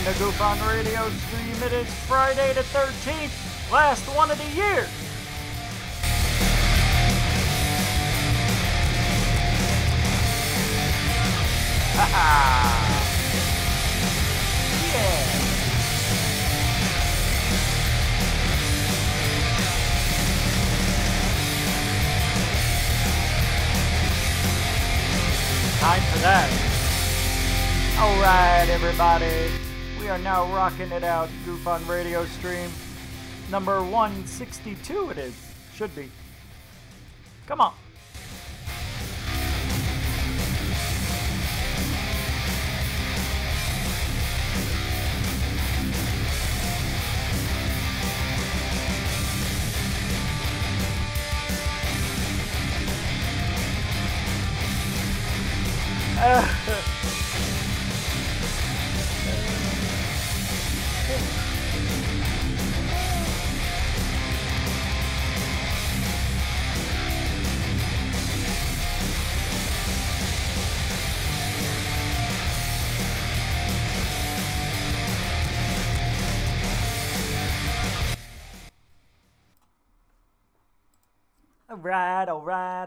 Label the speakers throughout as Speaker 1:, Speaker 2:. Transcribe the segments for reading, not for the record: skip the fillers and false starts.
Speaker 1: to Goof on Radio Stream. It is Friday the 13th, last one of the year. Ha yeah. Time for that. Alright, everybody. We are now rocking it out. Goof on Radio Stream. Number 162 it is. Should be. Come on.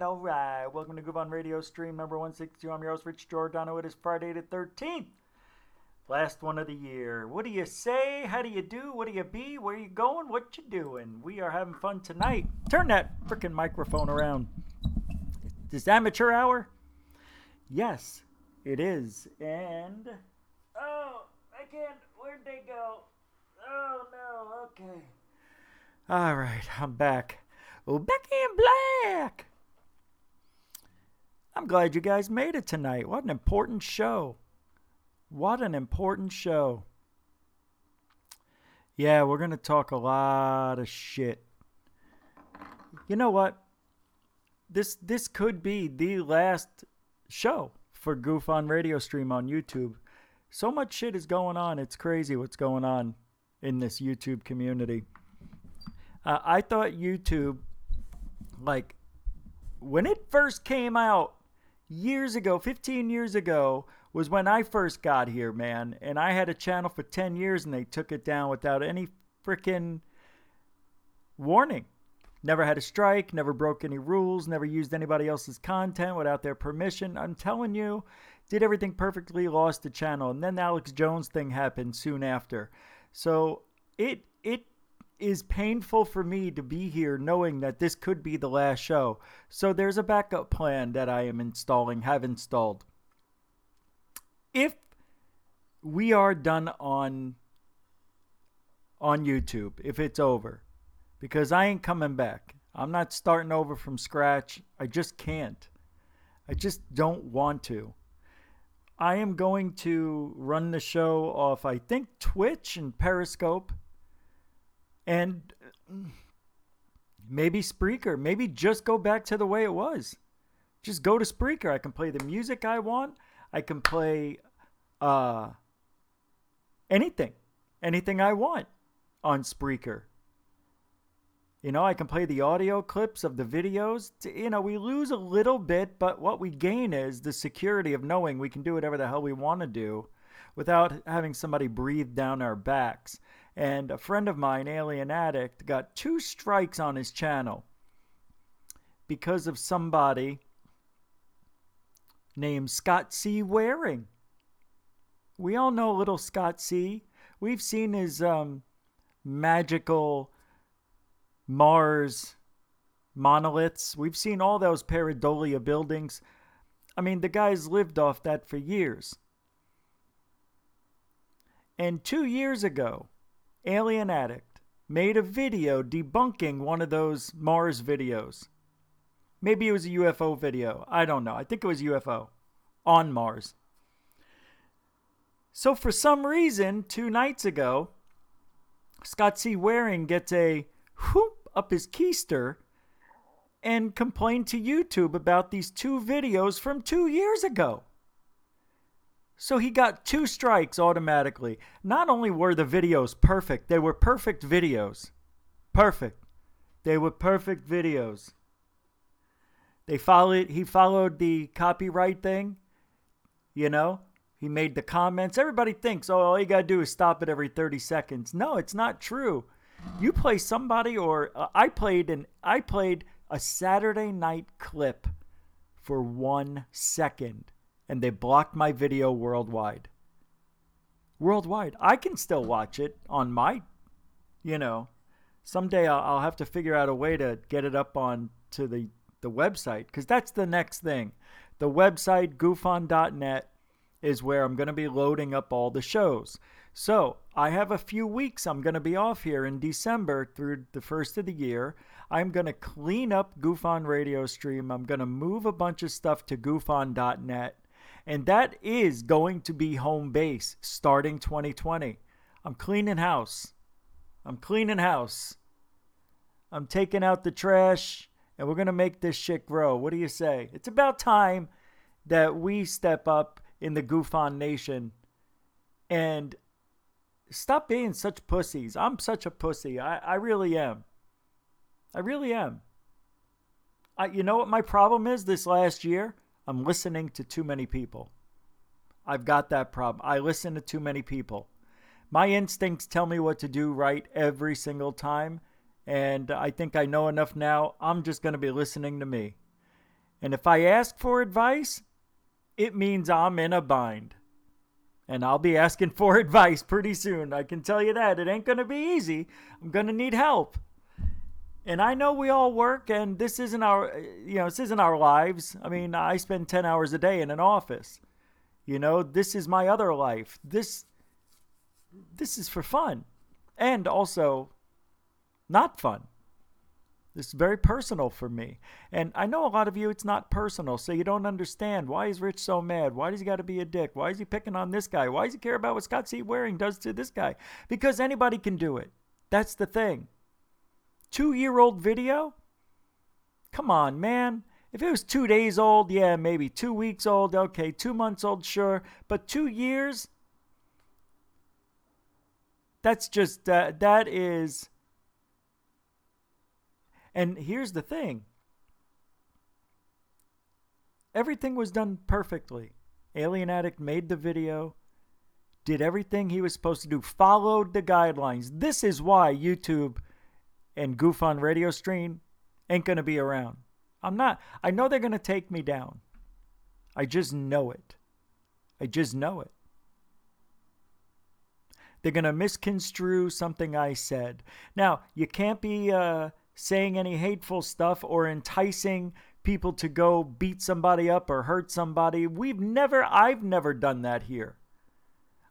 Speaker 1: Alright. Welcome to Goof on Radio Stream number 162. I'm your host, Rich Giordano. It is Friday the 13th. Last one of the year. What do you say? How do you do? What do you be? Where you going? What you doing? We are having fun tonight. Turn that freaking microphone around. Is this amateur hour? Yes, it is. And... oh, I can't. Where'd they go? Oh, no. Okay. Alright, I'm back. Oh, back in black. I'm glad you guys made it tonight. What an important show. What an important show. Yeah, we're going to talk a lot of shit. You know what? This could be the last show for Goof on Radio Stream on YouTube. So much shit is going on. It's crazy what's going on in this YouTube community. I thought YouTube, like, when it first came out years ago, 15 years ago, was when I first got here, man. And I had a channel for 10 years and they took it down without any freaking warning. Never had a strike, never broke any rules, never used anybody else's content without their permission. I'm telling you, did everything perfectly, lost the channel. And then the Alex Jones thing happened soon after. So it is painful for me to be here knowing that this could be the last show. So there's a backup plan that I am have installed. If we are done on YouTube, if it's over, because I ain't coming back. I'm not starting over from scratch. I just can't. I just don't want to. I am going to run the show off, I think, Twitch and Periscope. And maybe Spreaker. Maybe just go back to the way it was. Just go to Spreaker. I can play the music I want. I can play anything. Anything I want on Spreaker. You know, I can play the audio clips of the videos. You know, we lose a little bit, but what we gain is the security of knowing we can do whatever the hell we want to do without having somebody breathe down our backs. And a friend of mine, Alien Addict, got 2 strikes on his channel because of somebody named Scott C. Waring. We all know little Scott C. We've seen his magical Mars monoliths. We've seen all those pareidolia buildings. I mean, the guy's lived off that for years. And 2 years ago, Alien Addict made a video debunking one of those Mars videos. Maybe it was a UFO video. I don't know. I think it was UFO on Mars. So for some reason, 2 nights ago, Scott C. Waring gets a whoop up his keister and complained to YouTube about these 2 videos from 2 years ago. So he got 2 strikes automatically. Not only were the videos perfect, they were perfect videos. Perfect. They were perfect videos. He followed the copyright thing, you know. He made the comments. Everybody thinks, oh, all you got to do is stop it every 30 seconds. No, it's not true. You play somebody, or I played a Saturday night clip for 1 second, and they blocked my video worldwide. Worldwide. I can still watch it on my, someday I'll have to figure out a way to get it up on to the website, because that's the next thing. The website, goofon.net, is where I'm going to be loading up all the shows. So I have a few weeks I'm going to be off here in December through the first of the year. I'm going to clean up Goofon Radio Stream. I'm going to move a bunch of stuff to goofon.net. And that is going to be home base starting 2020. I'm cleaning house. I'm taking out the trash, and we're going to make this shit grow. What do you say? It's about time that we step up in the Goofon Nation and stop being such pussies. I'm such a pussy. I really am. You know what my problem is this last year? I'm listening to too many people. I've got that problem. I listen to too many people. My instincts tell me what to do right every single time, and I think I know enough now. I'm just going to be listening to me. And if I ask for advice, it means I'm in a bind. And I'll be asking for advice pretty soon. I can tell you that. It ain't going to be easy. I'm going to need help. And I know we all work, and this isn't our lives. I mean, I spend 10 hours a day in an office. This is my other life. This is for fun. And also not fun. This is very personal for me. And I know a lot of you, it's not personal, so you don't understand. Why is Rich so mad? Why does he got to be a dick? Why is he picking on this guy? Why does he care about what Scott C. Waring does to this guy? Because anybody can do it. That's the thing. 2-year-old video? Come on, man. If it was 2 days old, yeah, maybe. 2 weeks old, okay. 2 months old, sure. But 2 years? That's just, that is... And here's the thing. Everything was done perfectly. Alien Addict made the video, did everything he was supposed to do, followed the guidelines. This is why YouTube and Goofon Radio Stream ain't going to be around. I know they're going to take me down. I just know it. They're going to misconstrue something I said. Now, you can't be saying any hateful stuff or enticing people to go beat somebody up or hurt somebody. I've never done that here.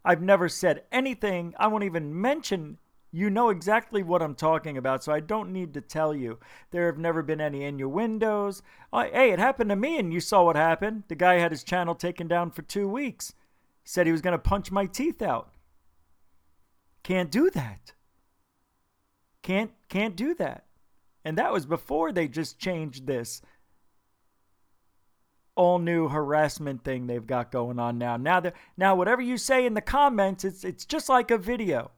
Speaker 1: I've never said anything. I won't even mention. You know exactly what I'm talking about, so I don't need to tell you. There have never been any innuendos. Hey, it happened to me, and you saw what happened. The guy had his channel taken down for 2 weeks. Said he was going to punch my teeth out. Can't do that. Can't do that. And that was before they just changed this all new harassment thing they've got going on now. Now whatever you say in the comments, it's just like a video.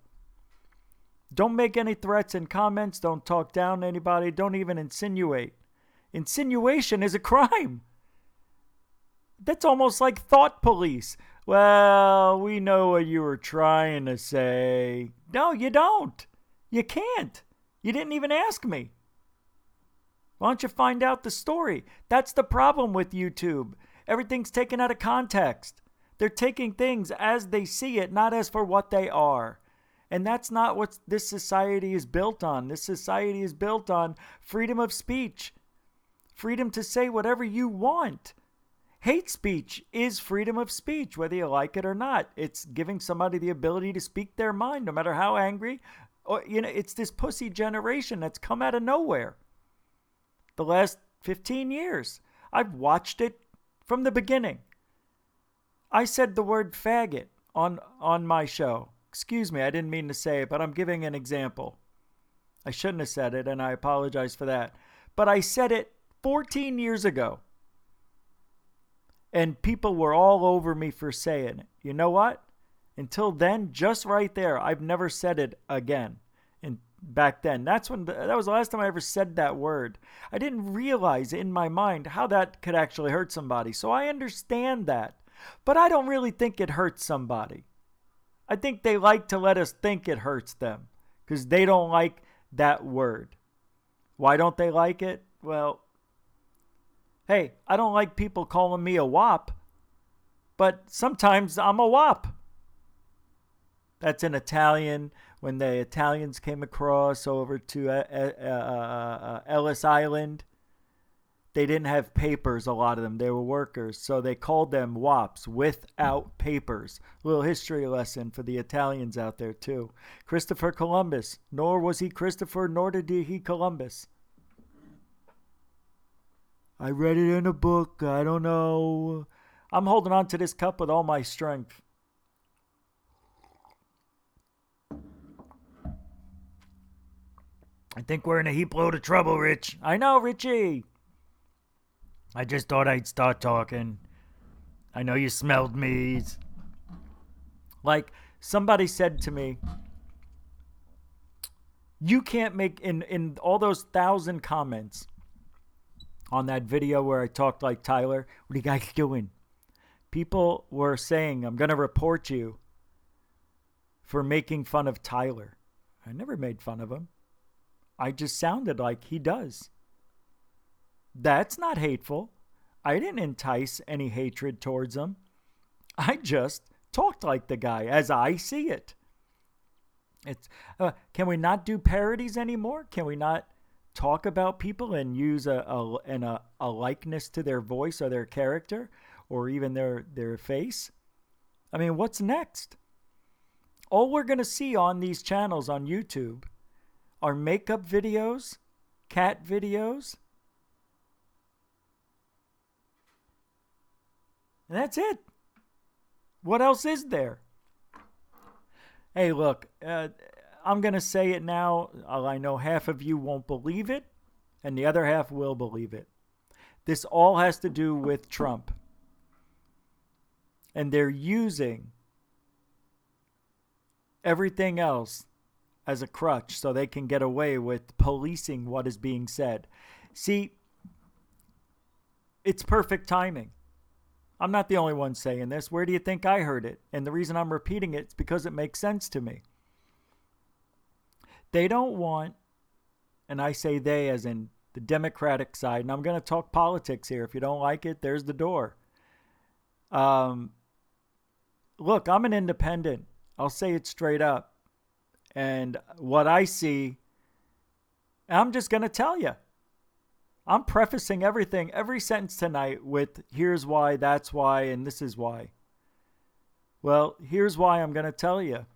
Speaker 1: Don't make any threats in comments. Don't talk down to anybody. Don't even insinuate. Insinuation is a crime. That's almost like thought police. Well, we know what you were trying to say. No, you don't. You can't. You didn't even ask me. Why don't you find out the story? That's the problem with YouTube. Everything's taken out of context. They're taking things as they see it, not as for what they are. And that's not what this society is built on. This society is built on freedom of speech. Freedom to say whatever you want. Hate speech is freedom of speech, whether you like it or not. It's giving somebody the ability to speak their mind, no matter how angry. Or, it's this pussy generation that's come out of nowhere. The last 15 years. I've watched it from the beginning. I said the word faggot on my show. Excuse me, I didn't mean to say it, but I'm giving an example. I shouldn't have said it, and I apologize for that. But I said it 14 years ago. And people were all over me for saying it. You know what? Until then, just right there, I've never said it again. And back then, that was the last time I ever said that word. I didn't realize in my mind how that could actually hurt somebody. So I understand that. But I don't really think it hurts somebody. I think they like to let us think it hurts them because they don't like that word. Why don't they like it? Well, hey, I don't like people calling me a wop, but sometimes I'm a wop. That's in Italian. When the Italians came across over to Ellis Island, they didn't have papers, a lot of them. They were workers, so they called them wops, without papers. A little history lesson for the Italians out there, too. Christopher Columbus. Nor was he Christopher, nor did he Columbus. I read it in a book. I don't know. I'm holding on to this cup with all my strength. I think we're in a heap load of trouble, Rich. I know, Richie. I just thought I'd start talking. I know you smelled me. Like, somebody said to me, you can't make, in all those 1,000 comments on that video where I talked like Tyler, what are you guys doing? People were saying, I'm going to report you for making fun of Tyler. I never made fun of him. I just sounded like he does. That's not hateful. I didn't entice any hatred towards him. I just talked like the guy as I see it. It's can we not do parodies anymore? Can we not talk about people and use a likeness to their voice or their character or even their face? I mean, what's next? All we're going to see on these channels on YouTube are makeup videos, cat videos, and that's it. What else is there? Hey, look, I'm going to say it now. I know half of you won't believe it, and the other half will believe it. This all has to do with Trump. And they're using everything else as a crutch so they can get away with policing what is being said. See, it's perfect timing. I'm not the only one saying this. Where do you think I heard it? And the reason I'm repeating it is because it makes sense to me. They don't want, and I say they as in the Democratic side, and I'm going to talk politics here. If you don't like it, there's the door. Look, I'm an independent. I'll say it straight up. And what I see, I'm just going to tell you. I'm prefacing everything, every sentence tonight with here's why, that's why, and this is why. Well, here's why I'm going to tell you.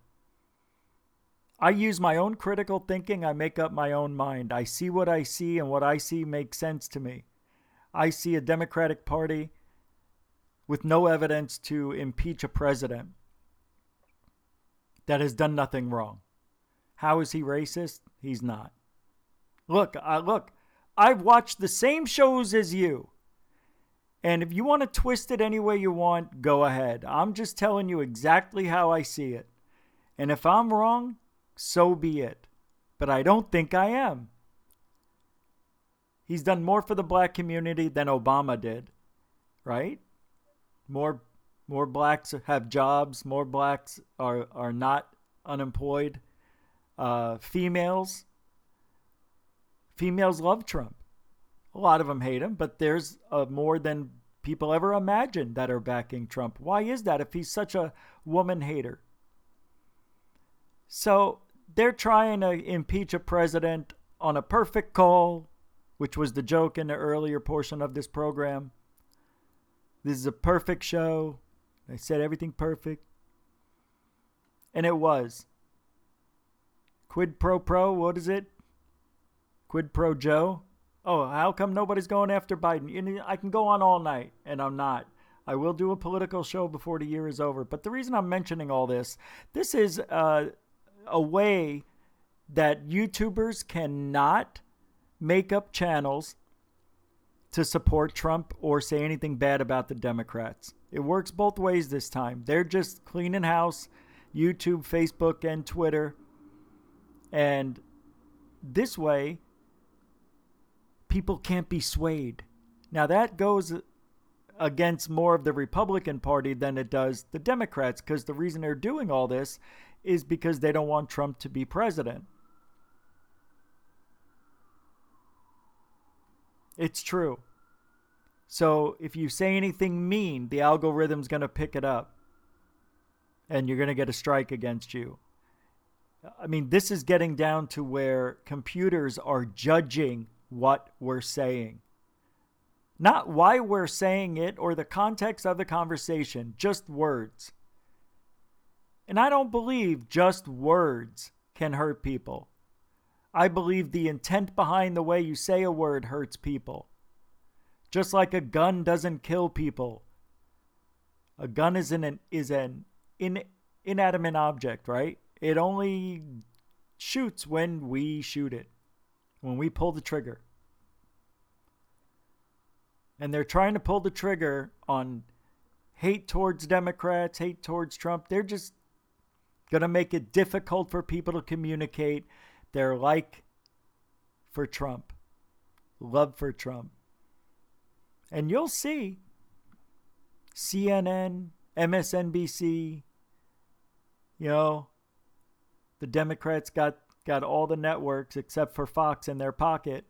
Speaker 1: I use my own critical thinking. I make up my own mind. I see what I see, and what I see makes sense to me. I see a Democratic Party with no evidence to impeach a president that has done nothing wrong. How is he racist? He's not. Look, I've watched the same shows as you. And if you want to twist it any way you want, go ahead. I'm just telling you exactly how I see it. And if I'm wrong, so be it. But I don't think I am. He's done more for the black community than Obama did. Right? More blacks have jobs. More blacks are not unemployed. Females love Trump. A lot of them hate him, but there's more than people ever imagined that are backing Trump. Why is that if he's such a woman hater? So they're trying to impeach a president on a perfect call, which was the joke in the earlier portion of this program. This is a perfect show. They said everything perfect. And it was. Quid pro, what is it? Quid pro Joe? Oh, how come nobody's going after Biden? I can go on all night, and I'm not. I will do a political show before the year is over. But the reason I'm mentioning all this is a way that YouTubers cannot make up channels to support Trump or say anything bad about the Democrats. It works both ways this time. They're just cleaning house, YouTube, Facebook, and Twitter. And this way, people can't be swayed. Now that goes against more of the Republican Party than it does the Democrats, because the reason they're doing all this is because they don't want Trump to be president. It's true. So if you say anything mean, the algorithm's going to pick it up. And you're going to get a strike against you. I mean, this is getting down to where computers are judging what we're saying. Not why we're saying it or the context of the conversation, just words. And I don't believe just words can hurt people. I believe the intent behind the way you say a word hurts people. Just like a gun doesn't kill people. A gun is an inanimate object, right? It only shoots when we shoot it, when we pull the trigger. And they're trying to pull the trigger on hate towards Democrats, hate towards Trump. They're just going to make it difficult for people to communicate their like for Trump, love for Trump. And you'll see CNN, MSNBC, the Democrats got all the networks except for Fox in their pocket.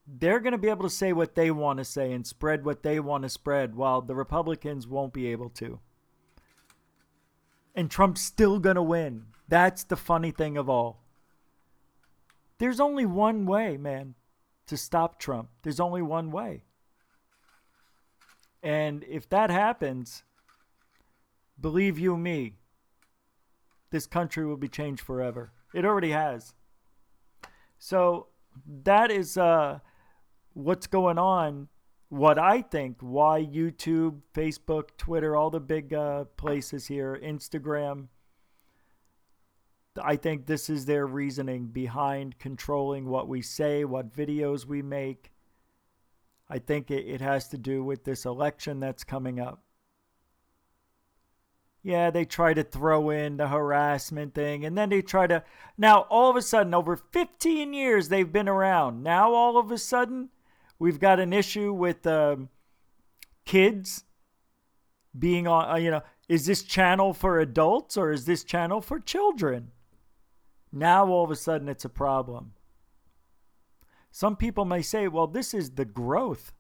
Speaker 1: They're going to be able to say what they want to say and spread what they want to spread, while the Republicans won't be able to. And Trump's still going to win. That's the funny thing of all. There's only one way, man, to stop Trump. There's only one way. And if that happens, believe you me, this country will be changed forever. It already has. So that is what's going on. What I think, why YouTube, Facebook, Twitter, all the big places here, Instagram, I think this is their reasoning behind controlling what we say, what videos we make. I think it has to do with this election that's coming up. Yeah, they try to throw in the harassment thing, and then they try to... Now, all of a sudden, over 15 years they've been around. Now, all of a sudden, we've got an issue with kids being on... is this channel for adults or is this channel for children? Now, all of a sudden, it's a problem. Some people may say, well, this is the growth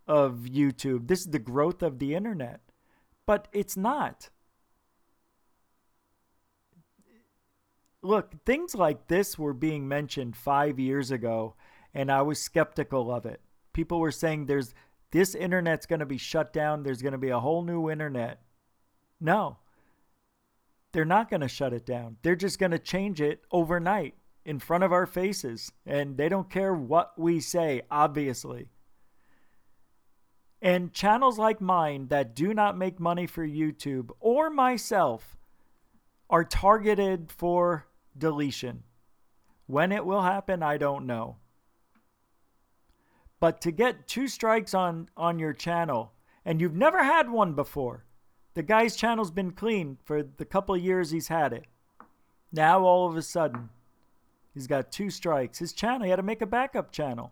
Speaker 1: of YouTube. This is the growth of the internet. But it's not. Look, things like this were being mentioned 5 years ago, and I was skeptical of it. People were saying this internet's going to be shut down. There's going to be a whole new internet. No. They're not going to shut it down. They're just going to change it overnight in front of our faces. And they don't care what we say, obviously. And channels like mine that do not make money for YouTube or myself are targeted for deletion. When it will happen, I don't know. But to get 2 strikes on your channel, and you've never had one before, the guy's channel's been clean for the couple of years he's had it. Now, all of a sudden, he's got 2 strikes. His channel, he had to make a backup channel.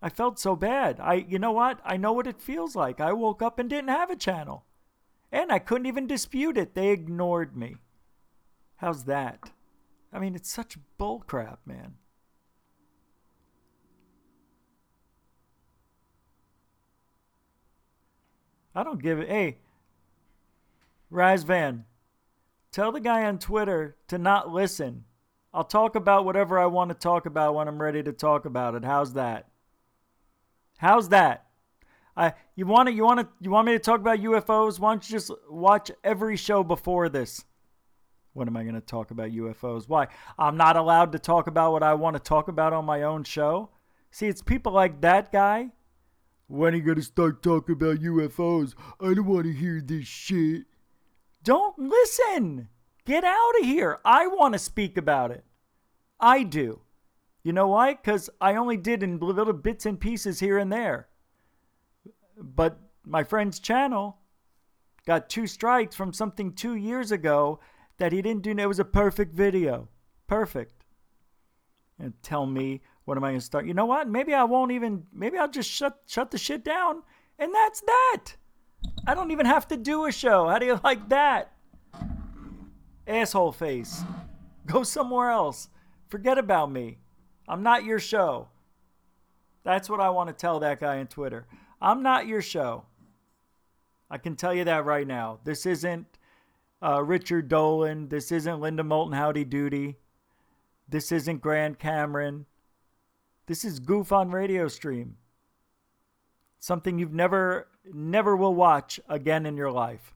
Speaker 1: I felt so bad. You know what? I know what it feels like. I woke up and didn't have a channel. And I couldn't even dispute it. They ignored me. How's that? I mean, it's such bullcrap, man. I don't give it. Hey, Razvan, tell the guy on Twitter to not listen. I'll talk about whatever I want to talk about when I'm ready to talk about it. How's that? How's that? You want me to talk about UFOs? Why don't you just watch every show before this? When am I going to talk about UFOs? Why? I'm not allowed to talk about what I want to talk about on my own show? See, it's people like that guy. When are you going to start talking about UFOs? I don't want to hear this shit. Don't listen. Get out of here. I want to speak about it. I do. You know why? Because I only did in little bits and pieces here and there. But my friend's channel got 2 strikes from something 2 years ago that he didn't do. It was a perfect video. Perfect. And tell me What am I going to start? You know what? Maybe I'll just shut the shit down. And that's that. I don't even have to do a show. How do you like that? Asshole face. Go somewhere else. Forget about me. I'm not your show. That's what I want to tell that guy on Twitter. I'm not your show. I can tell you that right now. This isn't Richard Dolan. This isn't Linda Moulton Howdy Doody. This isn't Grant Cameron. This is Goof on Radio Stream. Something you've never will watch again in your life.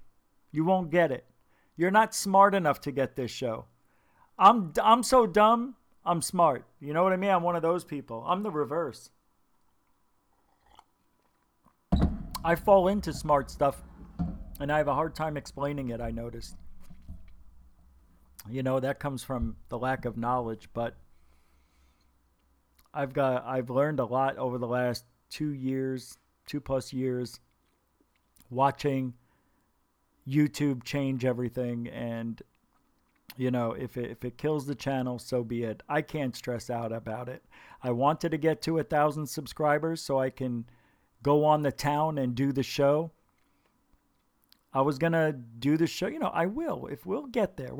Speaker 1: You won't get it. You're not smart enough to get this show. I'm so dumb, I'm smart. You know what I mean? I'm one of those people. I'm the reverse. I fall into smart stuff, and I have a hard time explaining it, I noticed. You know, that comes from the lack of knowledge, but I've learned a lot over the last 2+ years, watching YouTube change everything. And, you know, if it kills the channel, so be it. I can't stress out about it. I wanted to get to 1,000 subscribers so I can go on the town and do the show. I was going to do the show. You know, I will. If we'll get there.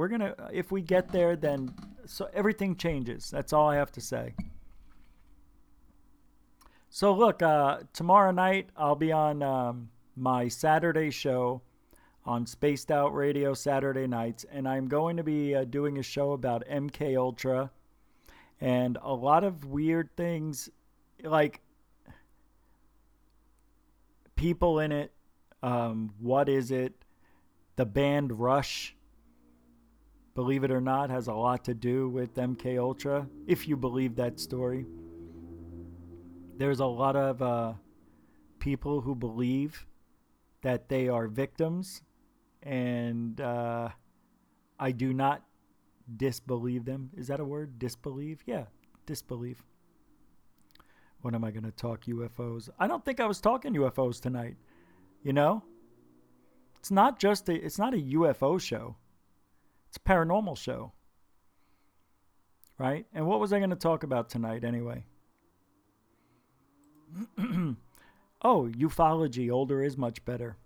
Speaker 1: If we get there, then so everything changes. That's all I have to say. So look, tomorrow night I'll be on my Saturday show on Spaced Out Radio Saturday nights, and I'm going to be doing a show about MK Ultra and a lot of weird things, like people in it. What is it? The band Rush, believe it or not, has a lot to do with MK Ultra, if you believe that story. There's a lot of people who believe that they are victims, and I do not disbelieve them. Is that a word? Disbelieve? Yeah, disbelieve. When am I going to talk UFOs? I don't think I was talking UFOs tonight. You know? It's not a UFO show. It's a paranormal show. Right? And what was I going to talk about tonight anyway? Oh, ufology. Older is much better.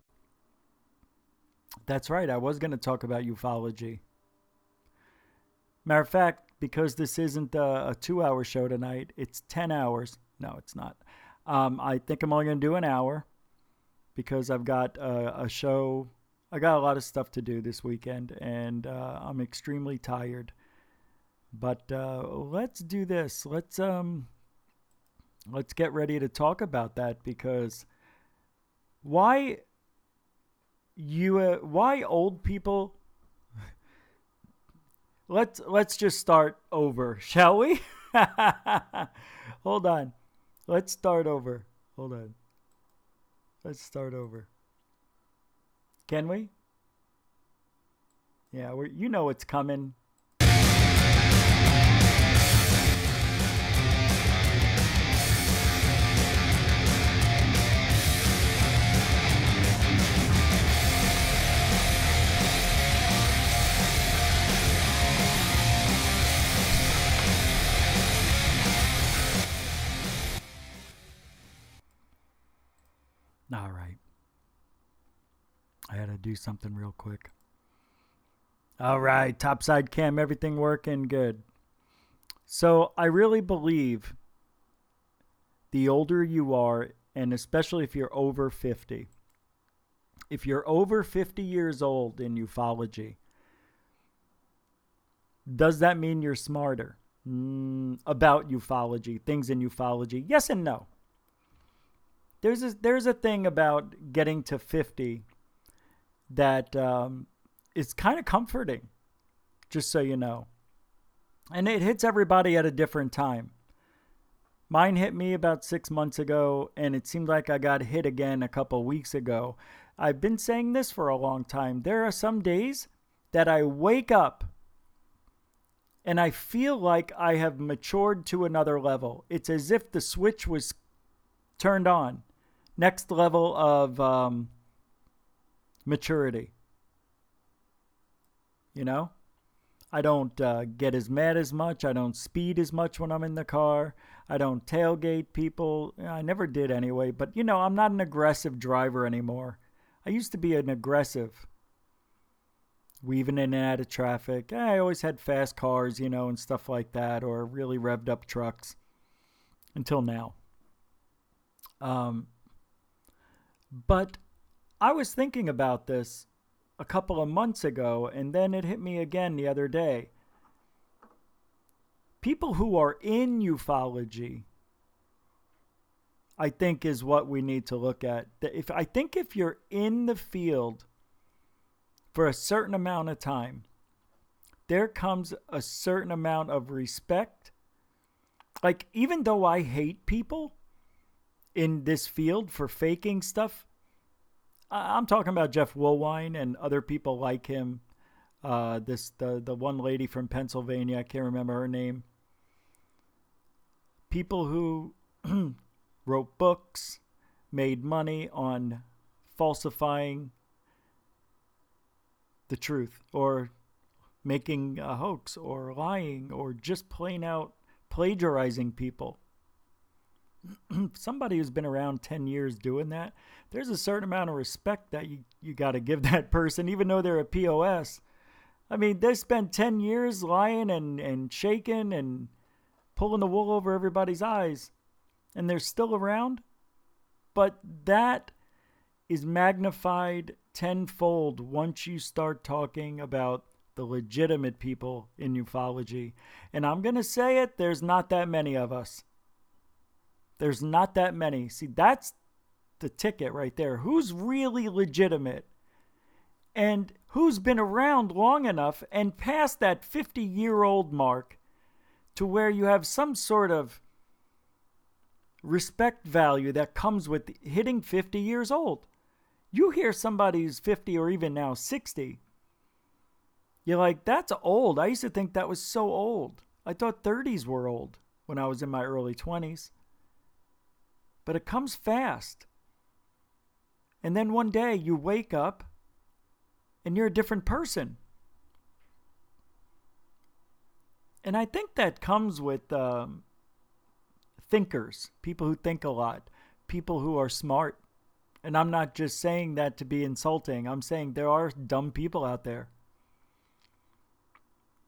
Speaker 1: That's right. I was going to talk about ufology. Matter of fact, because this isn't a 2-hour show tonight, it's 10 hours. No, it's not. I think I'm only going to do an hour because I've got a show. I got a lot of stuff to do this weekend, and I'm extremely tired. But let's do this. Let's get ready to talk about that, because why old people? Let's just start over, shall we? Hold on. Let's start over. Hold on. Let's start over. Can we? Yeah, you know it's coming. All right. I had to do something real quick. All right. Topside cam, everything working good. So I really believe the older you are, and especially if you're over 50, if you're over 50 years old in ufology, does that mean you're smarter about ufology, things in ufology? Yes and no. There's a thing about getting to 50 that is kind of comforting, just so you know. And it hits everybody at a different time. Mine hit me about 6 months ago, and it seemed like I got hit again a couple weeks ago. I've been saying this for a long time. There are some days that I wake up and I feel like I have matured to another level. It's as if the switch was turned on. Next level of maturity. You know? I don't get as mad as much. I don't speed as much when I'm in the car. I don't tailgate people. I never did anyway. But, I'm not an aggressive driver anymore. I used to be an aggressive, weaving in and out of traffic. I always had fast cars, and stuff like that, or really revved up trucks until now. But I was thinking about this a couple of months ago, and then it hit me again the other day. People who are in ufology, I think, is what we need to look at. If you're in the field for a certain amount of time, there comes a certain amount of respect. Like, even though I hate people in this field for faking stuff, I'm talking about Jeff Woolwine and other people like him. The one lady from Pennsylvania, I can't remember her name. People who wrote books, made money on falsifying the truth, or making a hoax, or lying, or just plain out plagiarizing people. Somebody who's been around 10 years doing that, there's a certain amount of respect that you got to give that person, even though they're a POS. I mean, they spent 10 years lying and shaking and pulling the wool over everybody's eyes, and they're still around. But that is magnified tenfold once you start talking about the legitimate people in ufology. And I'm going to say it, there's not that many of us. There's not that many. See, that's the ticket right there. Who's really legitimate? And who's been around long enough and past that 50-year-old mark to where you have some sort of respect value that comes with hitting 50 years old. You hear somebody who's 50 or even now 60, you're like, that's old. I used to think that was so old. I thought 30s were old when I was in my early 20s. But it comes fast. And then one day you wake up and you're a different person. And I think that comes with thinkers, people who think a lot, people who are smart. And I'm not just saying that to be insulting. I'm saying there are dumb people out there.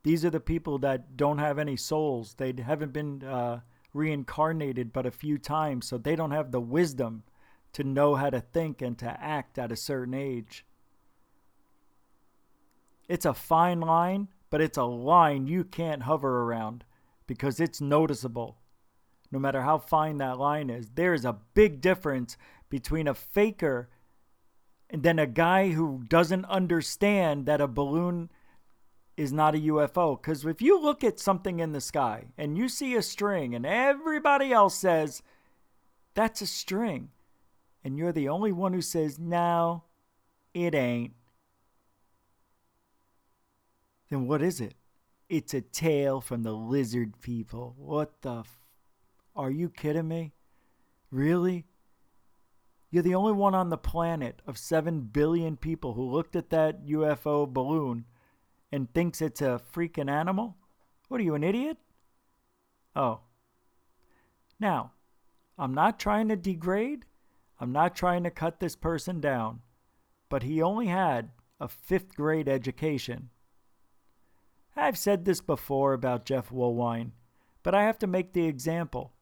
Speaker 1: These are the people that don't have any souls. They haven't been reincarnated but a few times, so they don't have the wisdom to know how to think and to act at a certain age. It's a fine line, but it's a line you can't hover around because it's noticeable. No matter how fine that line is, there is a big difference between a faker and then a guy who doesn't understand that a balloon is not a UFO. Because if you look at something in the sky and you see a string and everybody else says, that's a string, and you're the only one who says, no, it ain't, then what is it? It's a tale from the lizard people. What the are you kidding me? Really? You're the only one on the planet of 7 billion people who looked at that UFO balloon and thinks it's a freaking animal? What are you, an idiot? Oh. Now, I'm not trying to degrade. I'm not trying to cut this person down. But he only had a 5th grade education. I've said this before about Jeff Woolwine, but I have to make the example.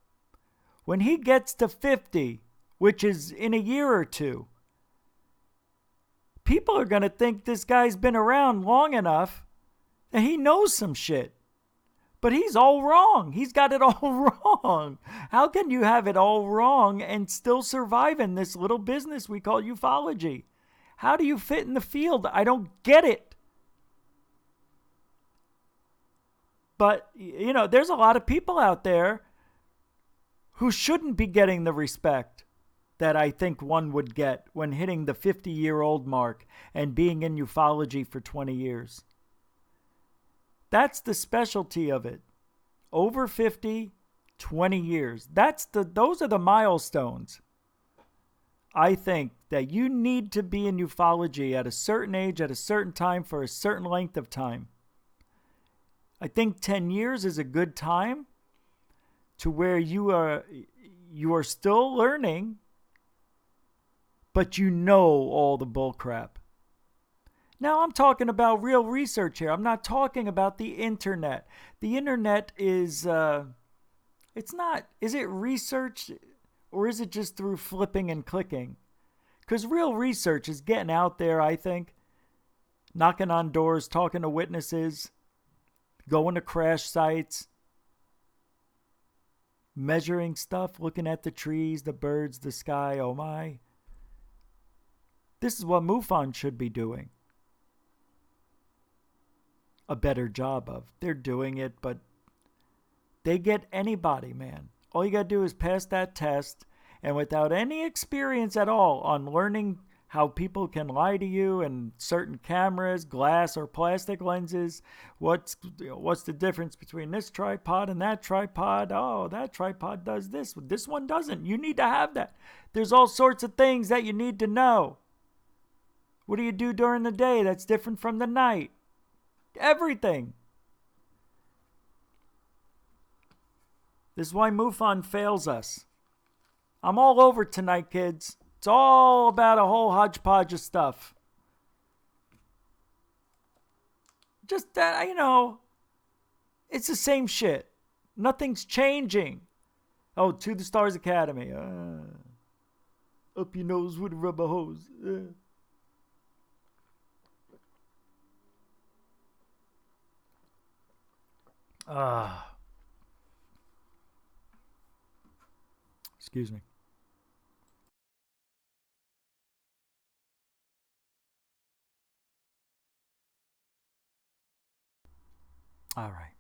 Speaker 1: When he gets to 50, which is in a year or two, people are going to think this guy's been around long enough that he knows some shit. But he's all wrong. He's got it all wrong. How can you have it all wrong and still survive in this little business we call ufology? How do you fit in the field? I don't get it. But, there's a lot of people out there who shouldn't be getting the respect that I think one would get when hitting the 50-year-old mark and being in ufology for 20 years. That's the specialty of it. Over 50, 20 years. Those are the milestones. I think that you need to be in ufology at a certain age, at a certain time, for a certain length of time. I think 10 years is a good time to where you are still learning, but you know all the bull crap. Now I'm talking about real research here. I'm not talking about the internet. The internet is it's not, is it research or is it just through flipping and clicking? Because real research is getting out there, I think, knocking on doors, talking to witnesses, going to crash sites, measuring stuff, looking at the trees, the birds, the sky. Oh my. This is what MUFON should be doing a better job of. They're doing it, but they get anybody, man. All you got to do is pass that test, and without any experience at all on learning how people can lie to you and certain cameras, glass or plastic lenses, what's the difference between this tripod and that tripod? Oh, that tripod does this. This one doesn't. You need to have that. There's all sorts of things that you need to know. What do you do during the day that's different from the night? Everything. This is why MUFON fails us. I'm all over tonight, kids. It's all about a whole hodgepodge of stuff. Just that, it's the same shit. Nothing's changing. Oh, To the Stars Academy. Up your nose with a rubber hose. Excuse me. All right.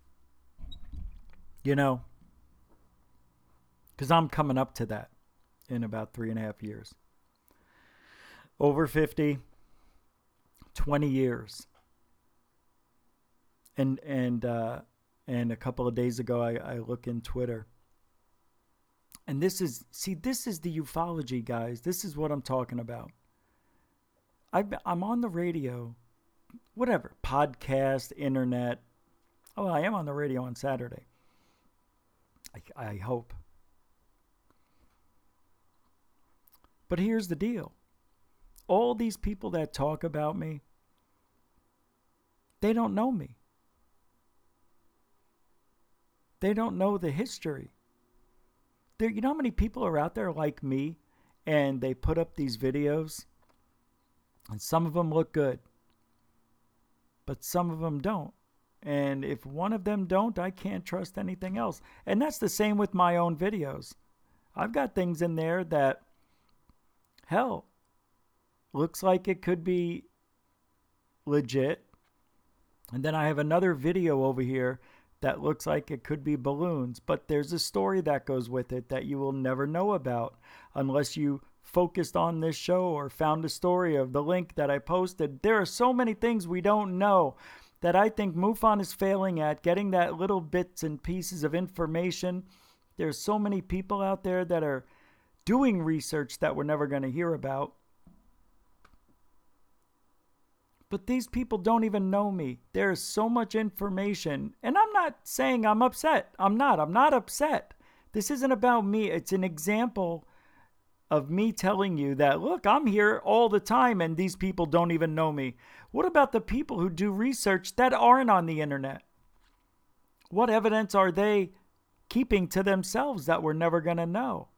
Speaker 1: Because I'm coming up to that in about 3.5 years. Over 50, 20 years. And a couple of days ago, I look in Twitter. And this is the ufology, guys. This is what I'm talking about. I'm on the radio, whatever, podcast, internet. Oh, I am on the radio on Saturday. I hope. But here's the deal. All these people that talk about me, they don't know me. They don't know the history. You know how many people are out there like me, and they put up these videos, and some of them look good, but some of them don't. And if one of them don't, I can't trust anything else. And that's the same with my own videos. I've got things in there that, hell, looks like it could be legit. And then I have another video over here that looks like it could be balloons. But there's a story that goes with it that you will never know about unless you focused on this show or found a story of the link that I posted. There are so many things we don't know that I think MUFON is failing at, getting that little bits and pieces of information. There's so many people out there that are doing research that we're never going to hear about. But these people don't even know me. There's so much information. And I'm not saying I'm upset. I'm not upset. This isn't about me. It's an example of me telling you that, look, I'm here all the time and these people don't even know me. What about the people who do research that aren't on the internet? What evidence are they keeping to themselves that we're never going to know?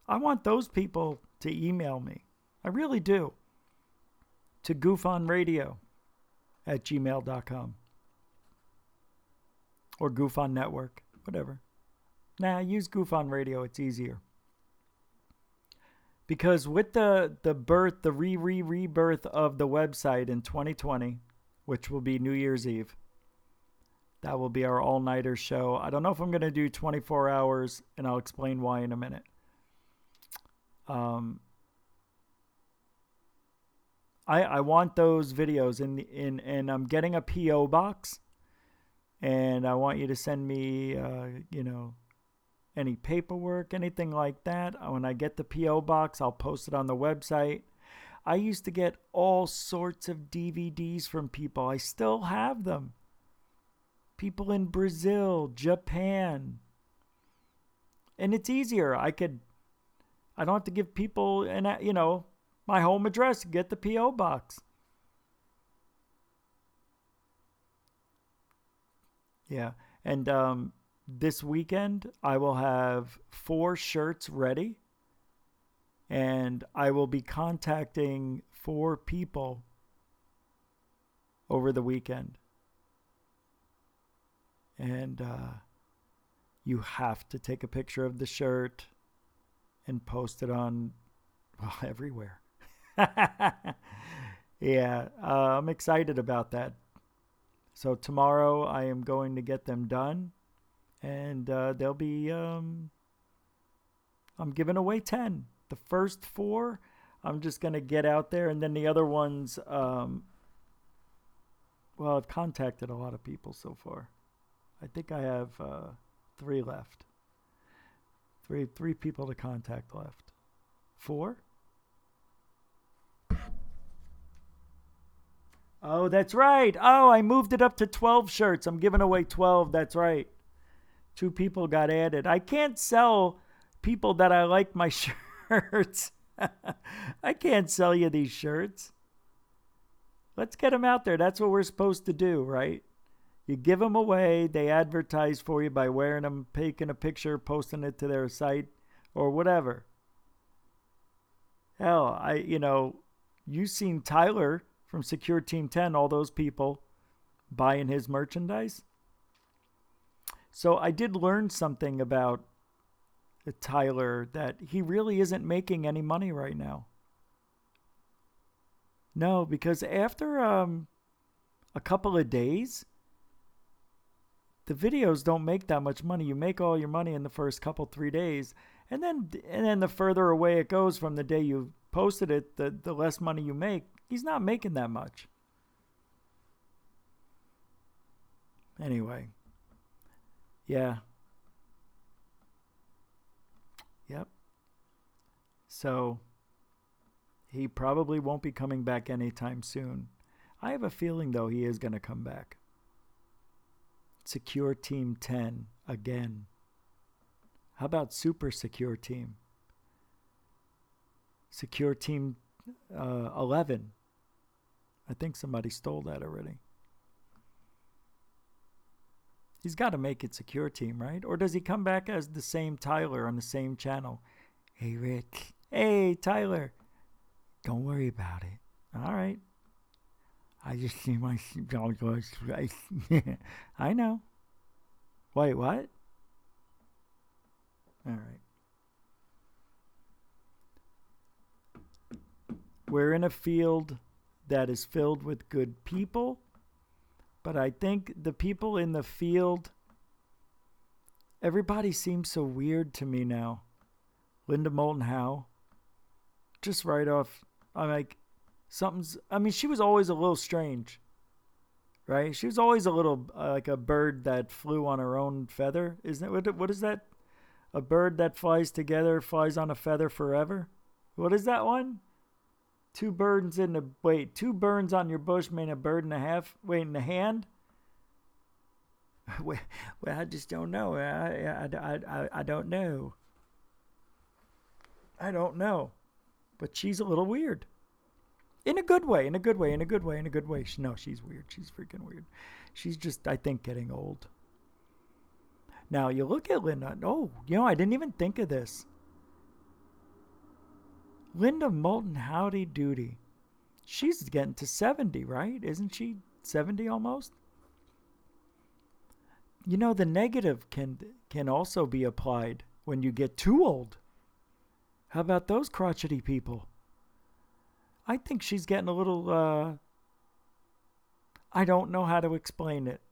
Speaker 1: I want those people to email me. I really do. To goofonradio@gmail.com or Goofon Network, whatever. Nah, use Goofon Radio. It's easier. Because with the rebirth of the website in 2020, which will be New Year's Eve, that will be our all-nighter show. I don't know if I'm going to do 24 hours, and I'll explain why in a minute. I want those videos and I'm getting a PO box, and I want you to send me any paperwork, anything like that. When I get the PO box, I'll post it on the website. I used to get all sorts of DVDs from people. I still have them. people in Brazil, Japan. And it's easier. I don't have to give people my home address, get the PO box. Yeah. And this weekend I will have 4 shirts ready, and I will be contacting 4 people over the weekend. And you have to take a picture of the shirt and post it on, everywhere. Yeah, I'm excited about that. So tomorrow I am going to get them done, and they'll be, I'm giving away 10. The first 4, I'm just going to get out there, and then the other ones, I've contacted a lot of people so far. I think I have 3 left. Three people to contact left. 4? Oh, that's right. Oh, I moved it up to 12 shirts. I'm giving away 12. That's right. 2 people got added. I can't sell people that I like my shirts. I can't sell you these shirts. Let's get them out there. That's what we're supposed to do, right? You give them away. They advertise for you by wearing them, taking a picture, posting it to their site, or whatever. Hell, you've seen Tyler from Secure Team 10, all those people buying his merchandise. So I did learn something about Tyler, that he really isn't making any money right now. No, because after a couple of days, the videos don't make that much money. You make all your money in the first 3 days, and then the further away it goes from the day you posted it, the less money you make. He's not making that much. Anyway. Yeah. Yep. So he probably won't be coming back anytime soon. I have a feeling, though, he is going to come back. Secure Team 10 again. How about Super Secure Team? Secure Team 11. I think somebody stole that already. He's got to make it Secure Team, right? Or does he come back as the same Tyler on the same channel? Hey, Rick. Hey, Tyler. Don't worry about it. All right. I just see my... I know. Wait, what? All right. We're in a field that is filled with good people, but I think the people in the field, everybody seems so weird to me now. Linda Moulton Howe, just right off, I'm like, she was always a little strange, right? She was always a little like a bird that flew on her own feather. Isn't it? What is that? A bird that flies together, flies on a feather forever? What is that one? Two birds on your bush made a bird and a half. Wait, in the hand? Well, I just don't know. I don't know. I don't know. But she's a little weird. In a good way. No, she's weird. She's freaking weird. She's just, I think, getting old. Now, you look at Linda. Oh, I didn't even think of this. Linda Moulton, howdy doody. She's getting to 70, right? Isn't she 70 almost? The negative can also be applied when you get too old. How about those crotchety people? I think she's getting a little, I don't know how to explain it.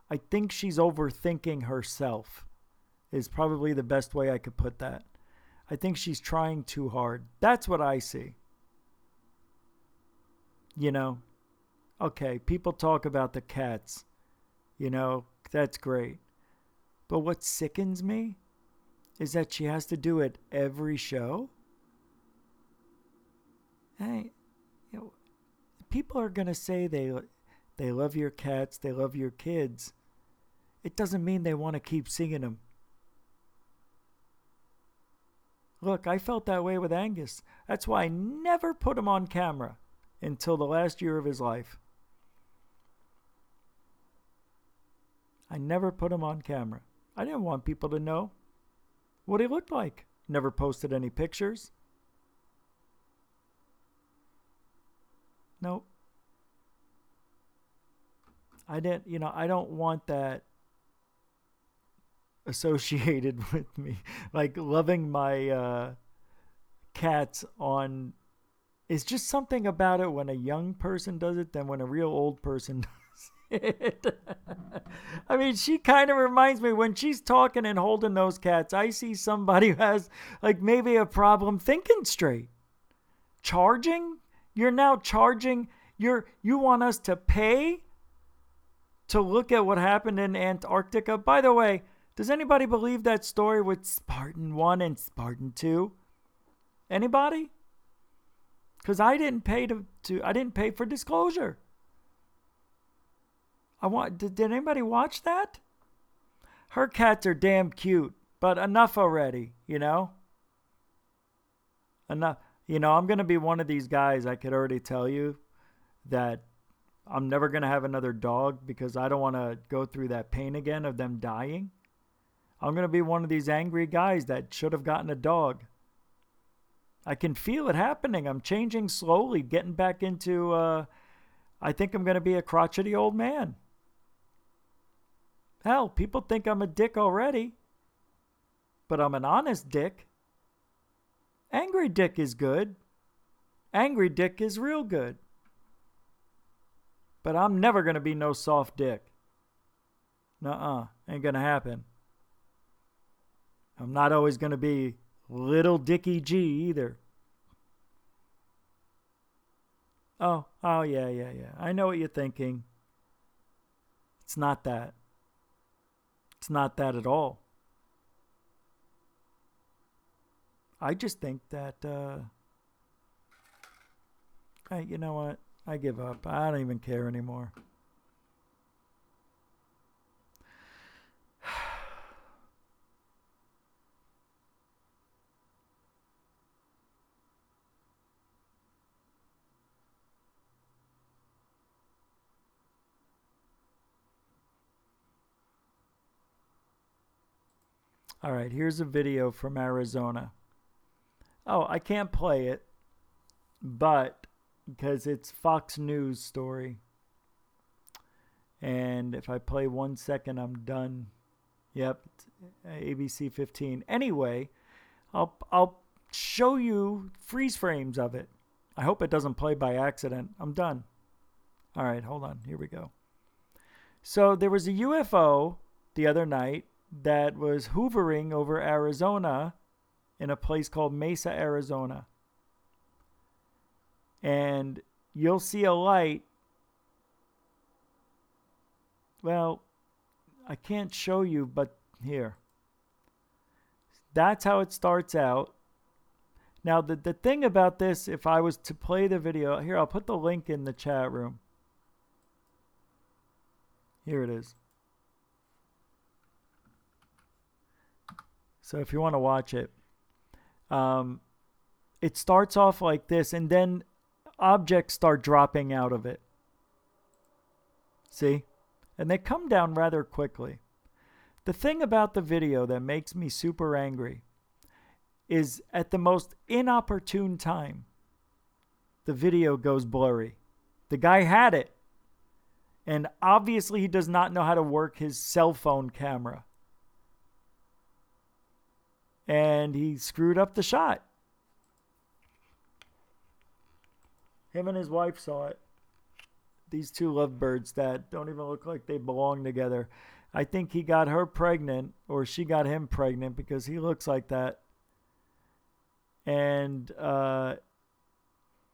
Speaker 1: I think she's overthinking herself is probably the best way I could put that. I think she's trying too hard. That's what I see. Okay, people talk about the cats. That's great. But what sickens me is that she has to do it every show. Hey, people are going to say they love your cats, they love your kids. it doesn't mean they want to keep seeing them. Look, I felt that way with Angus. That's why I never put him on camera until the last year of his life. I never put him on camera. I didn't want people to know what he looked like. Never posted any pictures. Nope. I don't want that associated with me. Like loving my cats on. It's just something about it when a young person does it than when a real old person does it. I mean, she kind of reminds me when she's talking and holding those cats. I see somebody who has like maybe a problem thinking straight. Charging? You're now charging. You want us to pay to look at what happened in Antarctica? By the way, does anybody believe that story with Spartan 1 and Spartan 2? Anybody? Because I didn't pay I didn't pay for disclosure. Did anybody watch that? Her cats are damn cute, but enough already, Enough. I'm going to be one of these guys, I could already tell you, that I'm never going to have another dog because I don't want to go through that pain again of them dying. I'm going to be one of these angry guys that should have gotten a dog. I can feel it happening. I'm changing slowly, getting back into, I think I'm going to be a crotchety old man. Hell, people think I'm a dick already, but I'm an honest dick. Angry dick is good. Angry dick is real good. But I'm never going to be no soft dick. Nuh-uh. Ain't going to happen. I'm not always going to be little Dickie G either. Oh, yeah. I know what you're thinking. It's not that. It's not that at all. I just think that, you know what? I give up. I don't even care anymore. All right, here's a video from Arizona. Oh, I can't play it, but because it's Fox News story. And if I play 1 second, I'm done. Yep, ABC 15. Anyway, I'll show you freeze frames of it. I hope it doesn't play by accident. I'm done. All right, hold on. Here we go. So there was a UFO the other night that was hovering over Arizona in a place called Mesa, Arizona. And you'll see a light. Well, I can't show you, but here. That's how it starts out. Now, the thing about this, if I was to play the video, here, I'll put the link in the chat room. Here it is. So if you want to watch it, it starts off like this, and then objects start dropping out of it. See? And they come down rather quickly. The thing about the video that makes me super angry is at the most inopportune time, the video goes blurry. The guy had it. And obviously he does not know how to work his cell phone camera. And he screwed up the shot. Him and his wife saw it. These two lovebirds that don't even look like they belong together. I think he got her pregnant, or she got him pregnant, because he looks like that. And,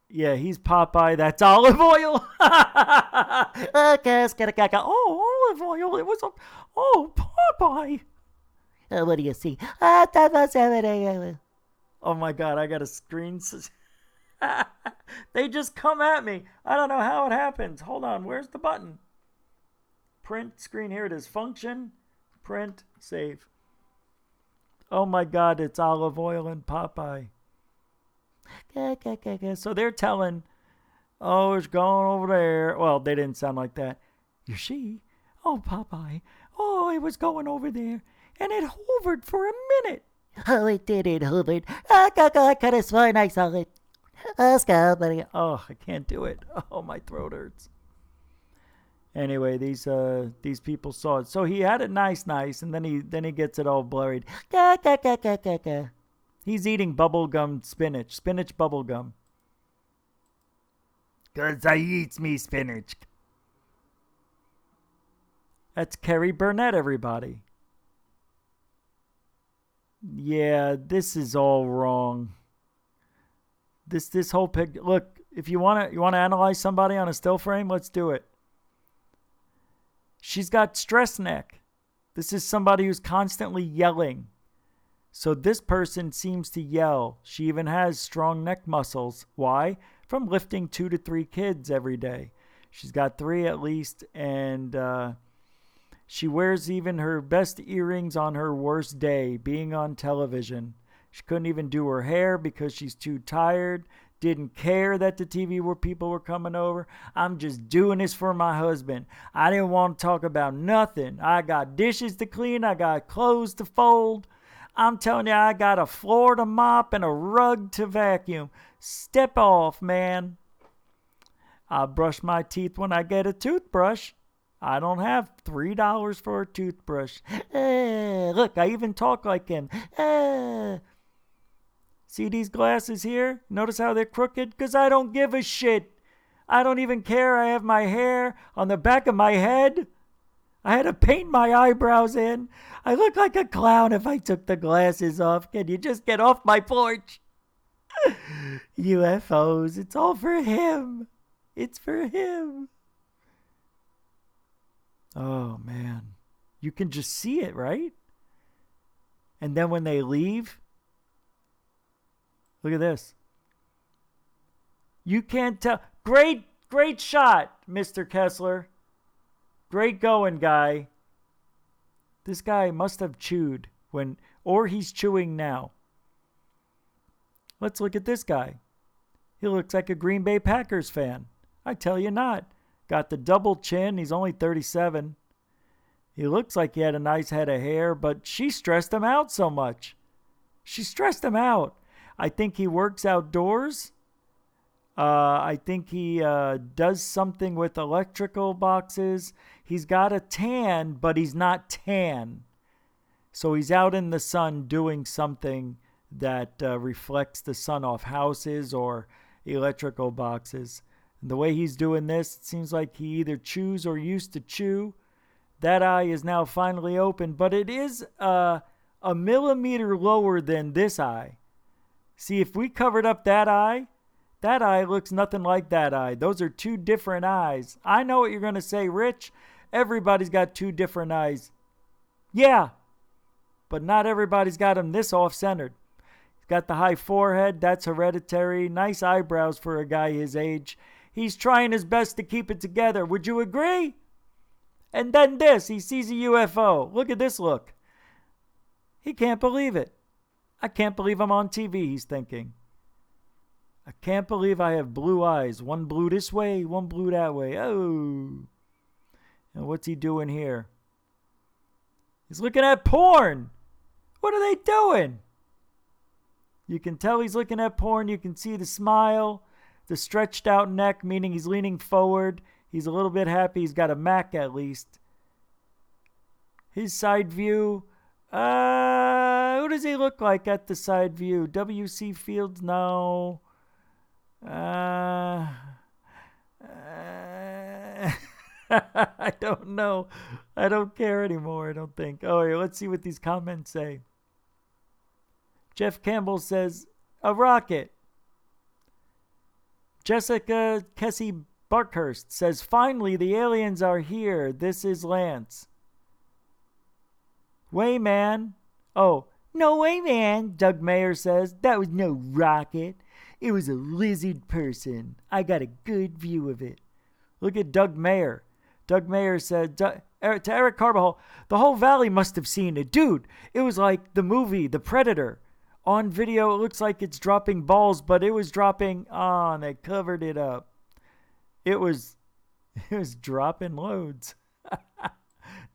Speaker 1: yeah, he's Popeye. That's olive oil. Oh, olive oil. It was Popeye.
Speaker 2: What do you see?
Speaker 1: Oh, my God. I got a screen. They just come at me. I don't know how it happens. Hold on. Where's the button? print screen. Here it is. Function, print, save. Oh my God, it's olive oil and Popeye. So they're telling, oh, it's going over there. Well, they didn't sound like that. You see? Oh, Popeye. Oh, it was going over there. And it hovered for a minute.
Speaker 2: Oh, it did. It hovered. I could have sworn I saw it.
Speaker 1: Oh, I can't do it. Oh, my throat hurts. Anyway, these people saw it. So he had it nice, and then he gets it all blurred. He's eating bubblegum spinach bubblegum. 'Cause I eats me spinach. That's Carrie Burnett, everybody. Yeah, this is all wrong. This whole picture. Look, if you want to analyze somebody on a still frame, let's do it. She's got stress neck. This is somebody who's constantly yelling. So this person seems to yell. She even has strong neck muscles. Why? From lifting 2 to 3 kids every day. She's got 3 at least, and she wears even her best earrings on her worst day, being on television. She couldn't even do her hair because she's too tired. Didn't care that the TV people were coming over. I'm just doing this for my husband. I didn't want to talk about nothing. I got dishes to clean. I got clothes to fold. I'm telling you, I got a floor to mop and a rug to vacuum. Step off, man. I brush my teeth when I get a toothbrush. I don't have $3 for a toothbrush. Look, I even talk like him. See these glasses here? Notice how they're crooked? Because I don't give a shit. I don't even care. I have my hair on the back of my head. I had to paint my eyebrows in. I look like a clown if I took the glasses off. Can you just get off my porch? UFOs, it's all for him. It's for him. Oh, man. You can just see it, right? And then when they leave, look at this. You can't tell. Great shot, Mr. Kessler. Great going, guy. This guy must have chewed or he's chewing now. Let's look at this guy. He looks like a Green Bay Packers fan. I tell you not. Got the double chin. He's only 37. He looks like he had a nice head of hair, but she stressed him out so much. She stressed him out. I think he works outdoors. I think he does something with electrical boxes. He's got a tan, but he's not tan. So he's out in the sun doing something that reflects the sun off houses or electrical boxes. And the way he's doing this, it seems like he either chews or used to chew. That eye is now finally open, but it is a millimeter lower than this eye. See, if we covered up that eye looks nothing like that eye. Those are 2 different eyes. I know what you're going to say, Rich. Everybody's got 2 different eyes. Yeah, but not everybody's got them this off-centered. He's got the high forehead. That's hereditary. Nice eyebrows for a guy his age. He's trying his best to keep it together. Would you agree? And then this. He sees a UFO. Look at this look. He can't believe it. I can't believe I'm on TV, he's thinking. I can't believe I have blue eyes. One blue this way, one blue that way. Oh. And what's he doing here? He's looking at porn. What are they doing? You can tell he's looking at porn. You can see the smile, the stretched out neck, meaning he's leaning forward. He's a little bit happy. He's got a Mac at least. His side view. Who does he look like at the side view? W.C. Fields? No. I don't know. I don't care anymore, I don't think. Oh, here, let's see what these comments say. Jeff Campbell says, a rocket. Jessica Kessie Barkhurst says, finally, the aliens are here. This is Lance. Way, man. Oh, no way, man, Doug Mayer says. That was no rocket. It was a lizard person. I got a good view of it. Look at Doug Mayer. Doug Mayer said, To Eric Carbajal, the whole valley must have seen it. Dude, it was like the movie, The Predator. On video, it looks like it's dropping balls, but it was dropping, and they covered it up. It was dropping loads.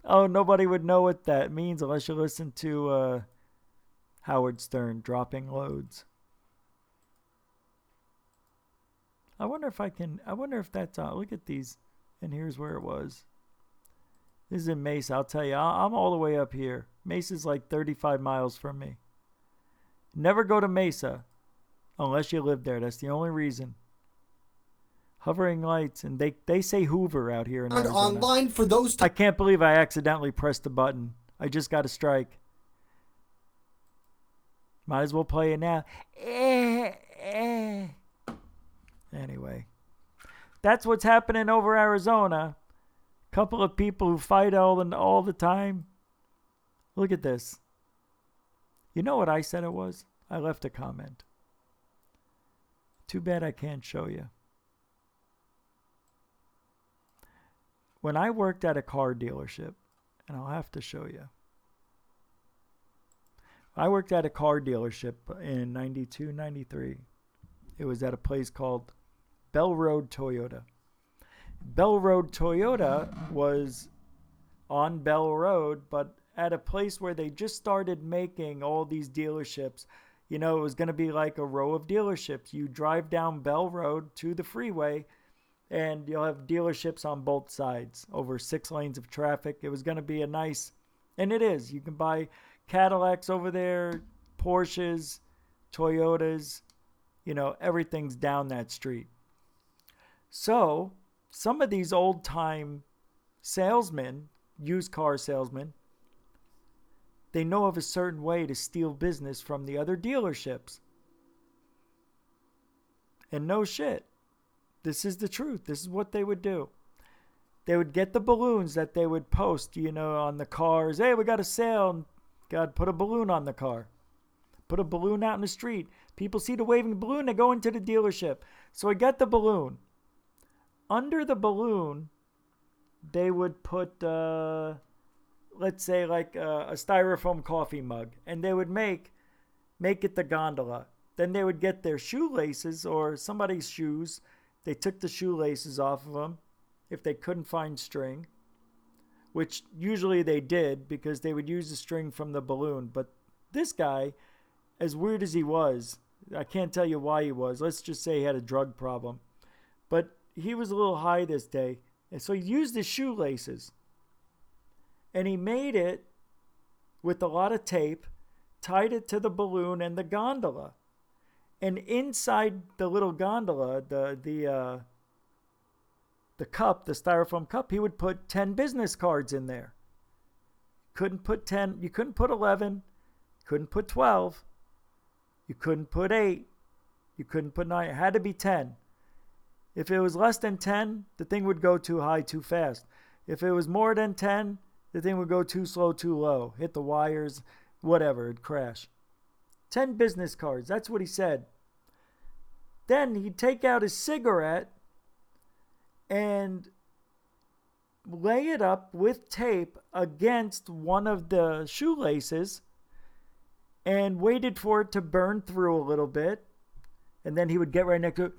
Speaker 1: Oh, nobody would know what that means unless you listen to Howard Stern, dropping loads. I wonder if that's on. Look at these. And here's where it was. This is in Mesa. I'll tell you, I'm all the way up here. Mesa's like 35 miles from me. Never go to Mesa unless you live there. That's the only reason. Hovering lights, and they say Hoover out here in Arizona.
Speaker 3: Online for those.
Speaker 1: I can't believe I accidentally pressed the button. I just got a strike. Might as well play it now. Anyway, that's what's happening over Arizona. Couple of people who fight all the time. Look at this. You know what I said it was? I left a comment. Too bad I can't show you. When I worked at a car dealership, and I'll have to show you. I worked at a car dealership in 92, 93. It was at a place called Bell Road Toyota. Bell Road Toyota was on Bell Road, but at a place where they just started making all these dealerships. You know, it was going to be like a row of dealerships. You drive down Bell Road to the freeway, and you'll have dealerships on both sides over 6 lanes of traffic. It was going to be a nice, and it is. You can buy Cadillacs over there, Porsches, Toyotas, you know, everything's down that street. So some of these old time salesmen, used car salesmen, they know of a certain way to steal business from the other dealerships. And no shit. This is the truth. This is what they would do. They would get the balloons that they would post, you know, on the cars. Hey, we got a sale. God, put a balloon on the car. Put a balloon out in the street. People see the waving balloon, they go into the dealership. So I get the balloon. Under the balloon, they would put, let's say, like a styrofoam coffee mug. And they would make it the gondola. Then they would get their shoelaces or somebody's shoes. They took the shoelaces off of them if they couldn't find string, which usually they did because they would use the string from the balloon. But this guy, as weird as he was, I can't tell you why he was. Let's just say he had a drug problem. But he was a little high this day. And so he used his shoelaces. And he made it with a lot of tape, tied it to the balloon and the gondola. And inside the little gondola, the cup, the styrofoam cup, he would put 10 business cards in there. Couldn't put 10, you couldn't put 11, couldn't put 12, you couldn't put 8, you couldn't put 9, it had to be 10. If it was less than 10, the thing would go too high too fast. If it was more than 10, the thing would go too slow too low, hit the wires, whatever, it'd crash. 10 business cards, that's what he said. Then he'd take out his cigarette and lay it up with tape against one of the shoelaces and waited for it to burn through a little bit. And then he would get right next to it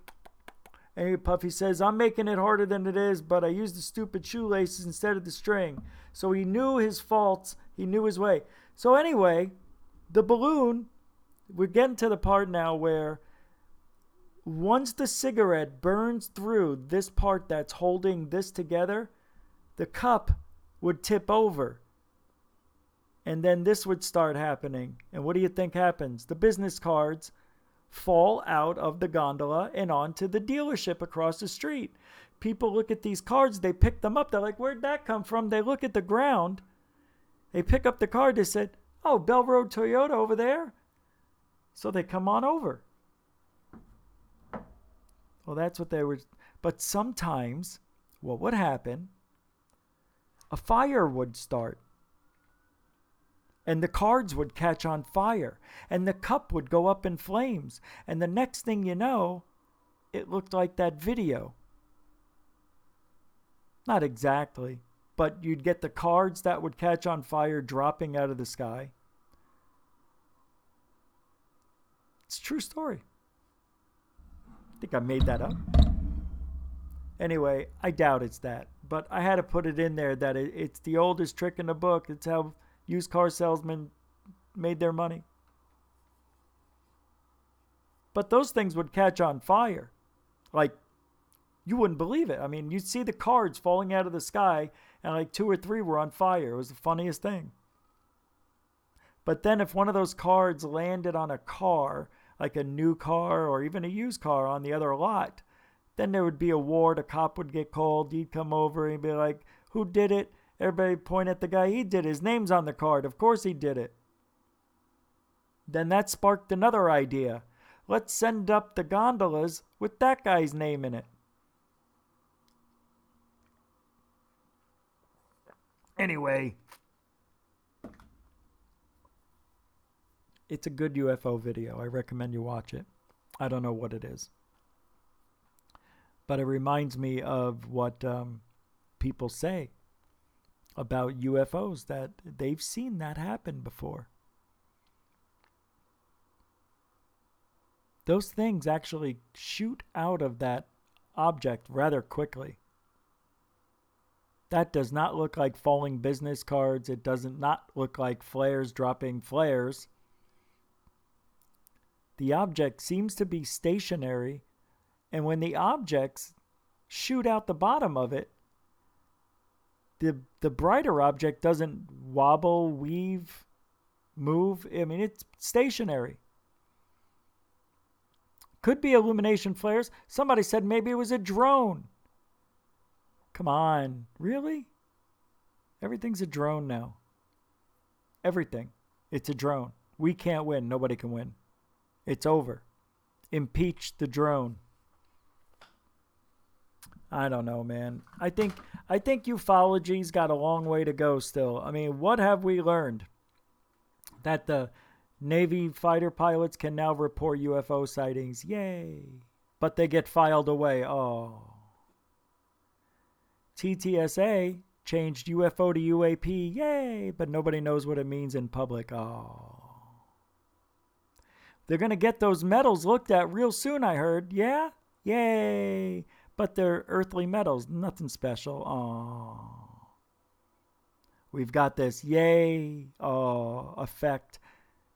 Speaker 1: and he'd puff. He says, I'm making it harder than it is, but I used the stupid shoelaces instead of the string. So he knew his faults. He knew his way. So anyway, the balloon, we're getting to the part now where once the cigarette burns through this part that's holding this together, the cup would tip over. And then this would start happening. And what do you think happens? The business cards fall out of the gondola and onto the dealership across the street. People look at these cards, they pick them up. They're like, where'd that come from? They look at the ground. They pick up the card. They said, oh, Bell Road Toyota over there. So they come on over. Well, that's what they were. But sometimes what would happen, a fire would start. And the cards would catch on fire. And the cup would go up in flames. And the next thing you know, it looked like that video. Not exactly. but you'd get the cards that would catch on fire dropping out of the sky. It's a true story. I think I made that up. Anyway, I doubt it's that, but I had to put it in there that it's the oldest trick in the book. It's how used car salesmen made their money. But those things would catch on fire. Like, you wouldn't believe it. I mean, you'd see the cards falling out of the sky, and like 2 or 3 were on fire. It was the funniest thing. But then if one of those cards landed on a car, like a new car or even a used car on the other lot, then there would be a war. The cop would get called. He'd come over and be like, who did it? Everybody point at the guy. He did. His name's on the card. Of course he did it. Then that sparked another idea. Let's send up the gondolas with that guy's name in it. Anyway, it's a good UFO video. I recommend you watch it. I don't know what it is, but it reminds me of what people say about UFOs, that they've seen that happen before. Those things actually shoot out of that object rather quickly. That does not look like falling business cards. It doesn't not look like flares dropping flares. The object seems to be stationary, and when the objects shoot out the bottom of it, the brighter object doesn't wobble, weave, move. I mean, it's stationary. Could be illumination flares. Somebody said maybe it was a drone. Come on, really? Everything's a drone now. Everything. It's a drone. We can't win. Nobody can win. It's over. Impeach the drone. I don't know, man. I think ufology's got a long way to go still. I mean, what have we learned? That the Navy fighter pilots can now report UFO sightings. Yay. But they get filed away. Oh. TTSA changed UFO to UAP. Yay. But nobody knows what it means in public. Oh. They're going to get those metals looked at real soon, I heard. Yeah? Yay. But they're earthly metals. Nothing special. Oh. We've got this yay effect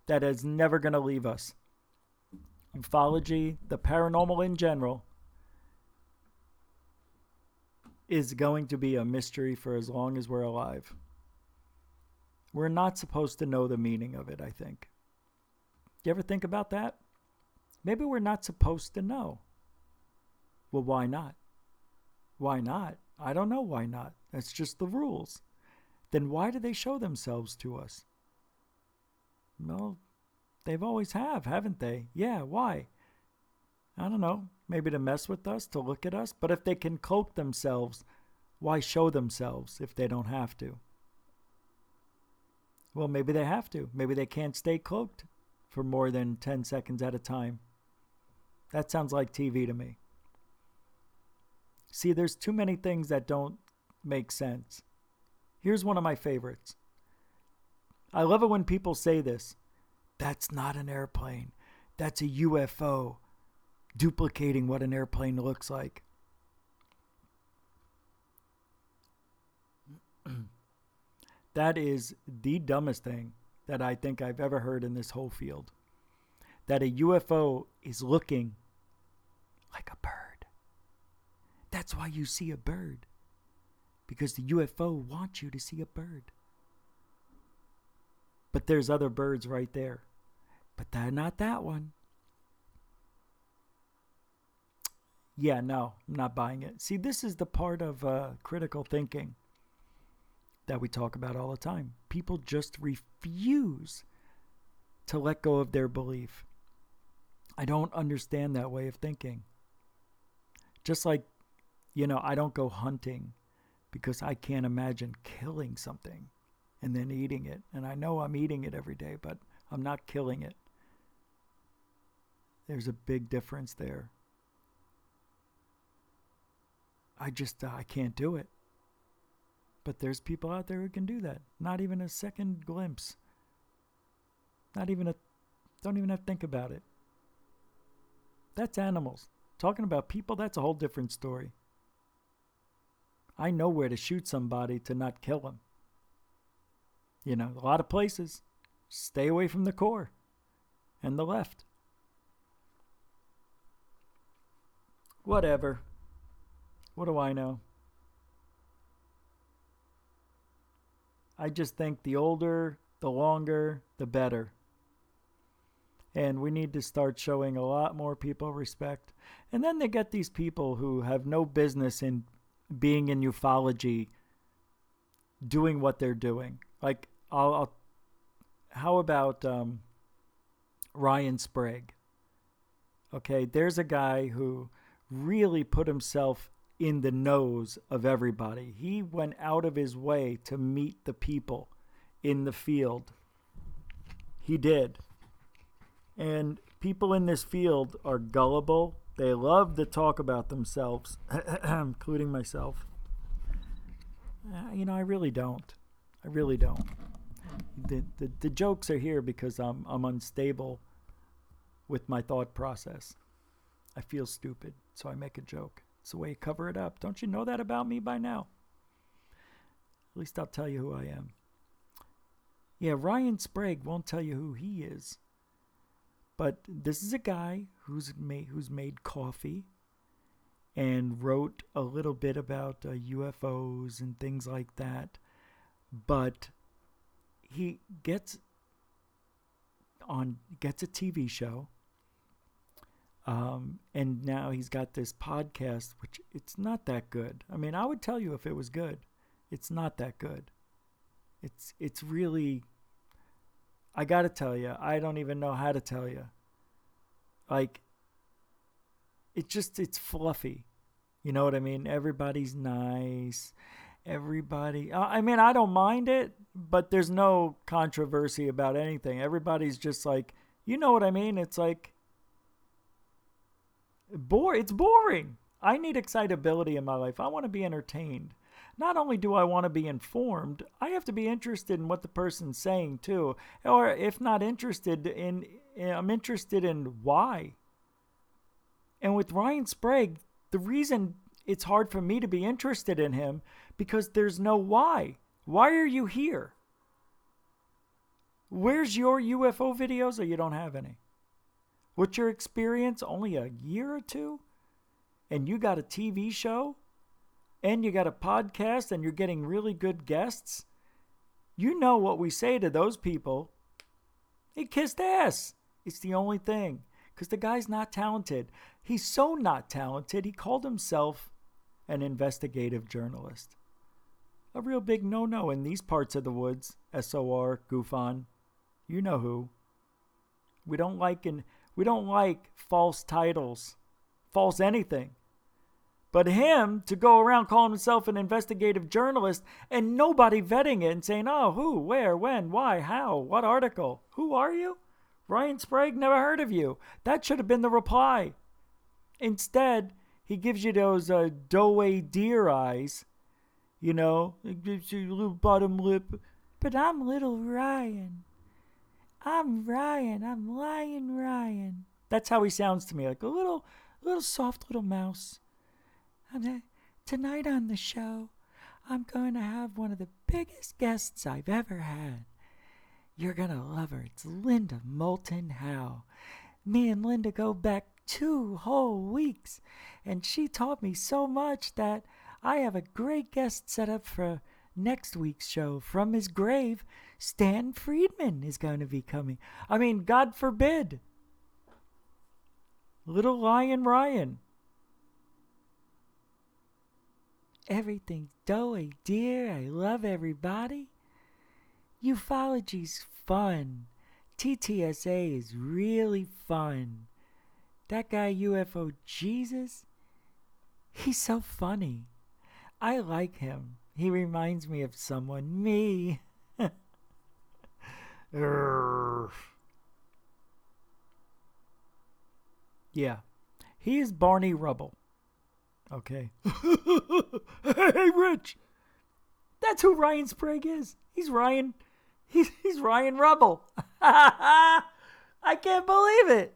Speaker 1: that is never going to leave us. Ufology, the paranormal in general, is going to be a mystery for as long as we're alive. We're not supposed to know the meaning of it, I think. You ever think about that? Maybe we're not supposed to know. Well, why not? Why not? I don't know why not. That's just the rules. Then why do they show themselves to us? Well, they've always have, haven't they? Yeah, why? I don't know. Maybe to mess with us, to look at us. But if they can cloak themselves, why show themselves if they don't have to? Well, maybe they have to. Maybe they can't stay cloaked for more than 10 seconds at a time. That sounds like TV to me. See, there's too many things that don't make sense. Here's one of my favorites. I love it when people say this. That's not an airplane. That's a UFO duplicating what an airplane looks like. That is the dumbest thing that I think I've ever heard in this whole field. That a UFO is looking like a bird. That's why you see a bird. Because the UFO wants you to see a bird. But there's other birds right there. But they're not that one. Yeah, no, I'm not buying it. See, this is the part of critical thinking that we talk about all the time. People just refuse to let go of their belief. I don't understand that way of thinking. Just like, I don't go hunting because I can't imagine killing something and then eating it. And I know I'm eating it every day, but I'm not killing it. There's a big difference there. I can't do it. But there's people out there who can do that. Not even a second glimpse. Don't even have to think about it. That's animals. Talking about people, that's a whole different story. I know where to shoot somebody to not kill them. You know, a lot of places. Stay away from the core and the left. Whatever. What do I know? I just think the older, the longer, the better. And we need to start showing a lot more people respect. And then they get these people who have no business in being in ufology doing what they're doing. Like, how about Ryan Sprague? Okay, there's a guy who really put himself in the nose of everybody. He went out of his way to meet the people in the field. He did. And people in this field are gullible. They love to talk about themselves, including myself. I really don't. I really don't. The jokes are here because I'm unstable with my thought process. I feel stupid, so I make a joke. It's the way you cover it up. Don't you know that about me by now? At least I'll tell you who I am. Yeah, Ryan Sprague won't tell you who he is. But this is a guy who's made coffee and wrote a little bit about UFOs and things like that. But he gets a TV show. And now he's got this podcast, which it's not that good. I mean, I would tell you if it was good. It's not that good. It's really, I got to tell you, I don't even know how to tell you. Like, it's fluffy. You know what I mean? Everybody's nice. Everybody, I mean, I don't mind it, but there's no controversy about anything. Everybody's just like, you know what I mean? It's like, it's boring. I need excitability in my life. I want to be entertained. Not only do I want to be informed, I have to be interested in what the person's saying too. Or if not interested in, I'm interested in why. And with Ryan Sprague, the reason it's hard for me to be interested in him because there's no why. Why are you here? Where's your UFO videos, or you don't have any? What's your experience? Only a year or two? And you got a TV show? And you got a podcast and you're getting really good guests? You know what we say to those people. He kissed ass. It's the only thing. Because the guy's not talented. He's so not talented, he called himself an investigative journalist. A real big no-no in these parts of the woods. SOR, goof on. You know who. We don't like false titles. False anything. But him to go around calling himself an investigative journalist and nobody vetting it and saying, oh, who, where, when, why, how, what article? Who are you? Ryan Sprague, never heard of you. That should have been the reply. Instead, he gives you those doe deer eyes. You know, it gives you a little bottom lip. But I'm little Ryan. I'm Ryan. I'm Lion Ryan. That's how he sounds to me, like a little soft little mouse. Tonight on the show, I'm going to have one of the biggest guests I've ever had. You're going to love her. It's Linda Moulton Howe. Me and Linda go back 2 whole weeks, and she taught me so much that I have a great guest set up for next week's show. From his grave, Stan Friedman is going to be coming. I mean, God forbid. Little Lion Ryan. Everything's doughy, dear. I love everybody. Ufology's fun. TTSA is really fun. That guy UFO Jesus, he's so funny. I like him. He reminds me of someone. Me. Yeah. He is Barney Rubble. Okay. Hey, Rich. That's who Ryan Sprague is. He's Ryan. He's Ryan Rubble. I can't believe it.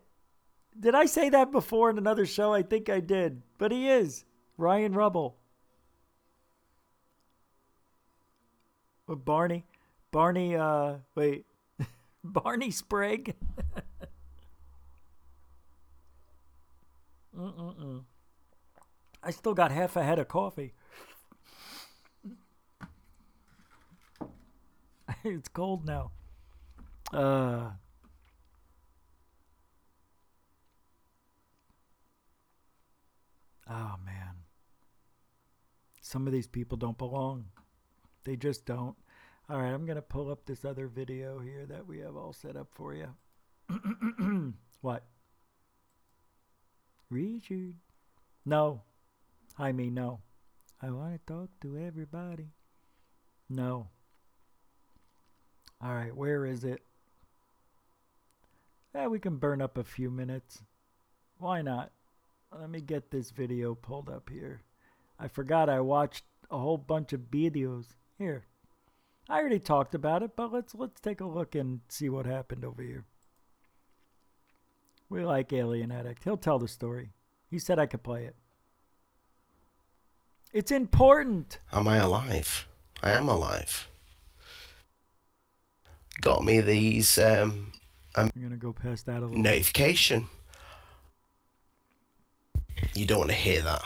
Speaker 1: Did I say that before in another show? I think I did. But he is Ryan Rubble. With Barney. Wait. Barney Sprague. I still got half a head of coffee. It's cold now. Oh man. Some of these people don't belong. They just don't. All right, I'm going to pull up this other video here that we have all set up for you. What? Richard? No. I mean, no. I want to talk to everybody. No. All right, where is it? Yeah, we can burn up a few minutes. Why not? Let me get this video pulled up here. I forgot I watched a whole bunch of videos. Here. I already talked about it, but let's take a look and see what happened over here. We like Alien Addict. He'll tell the story. He said I could play it. It's important.
Speaker 3: Am I alive? I am alive. Got me these
Speaker 1: I'm gonna go past that a little
Speaker 3: notification. You don't want to hear that.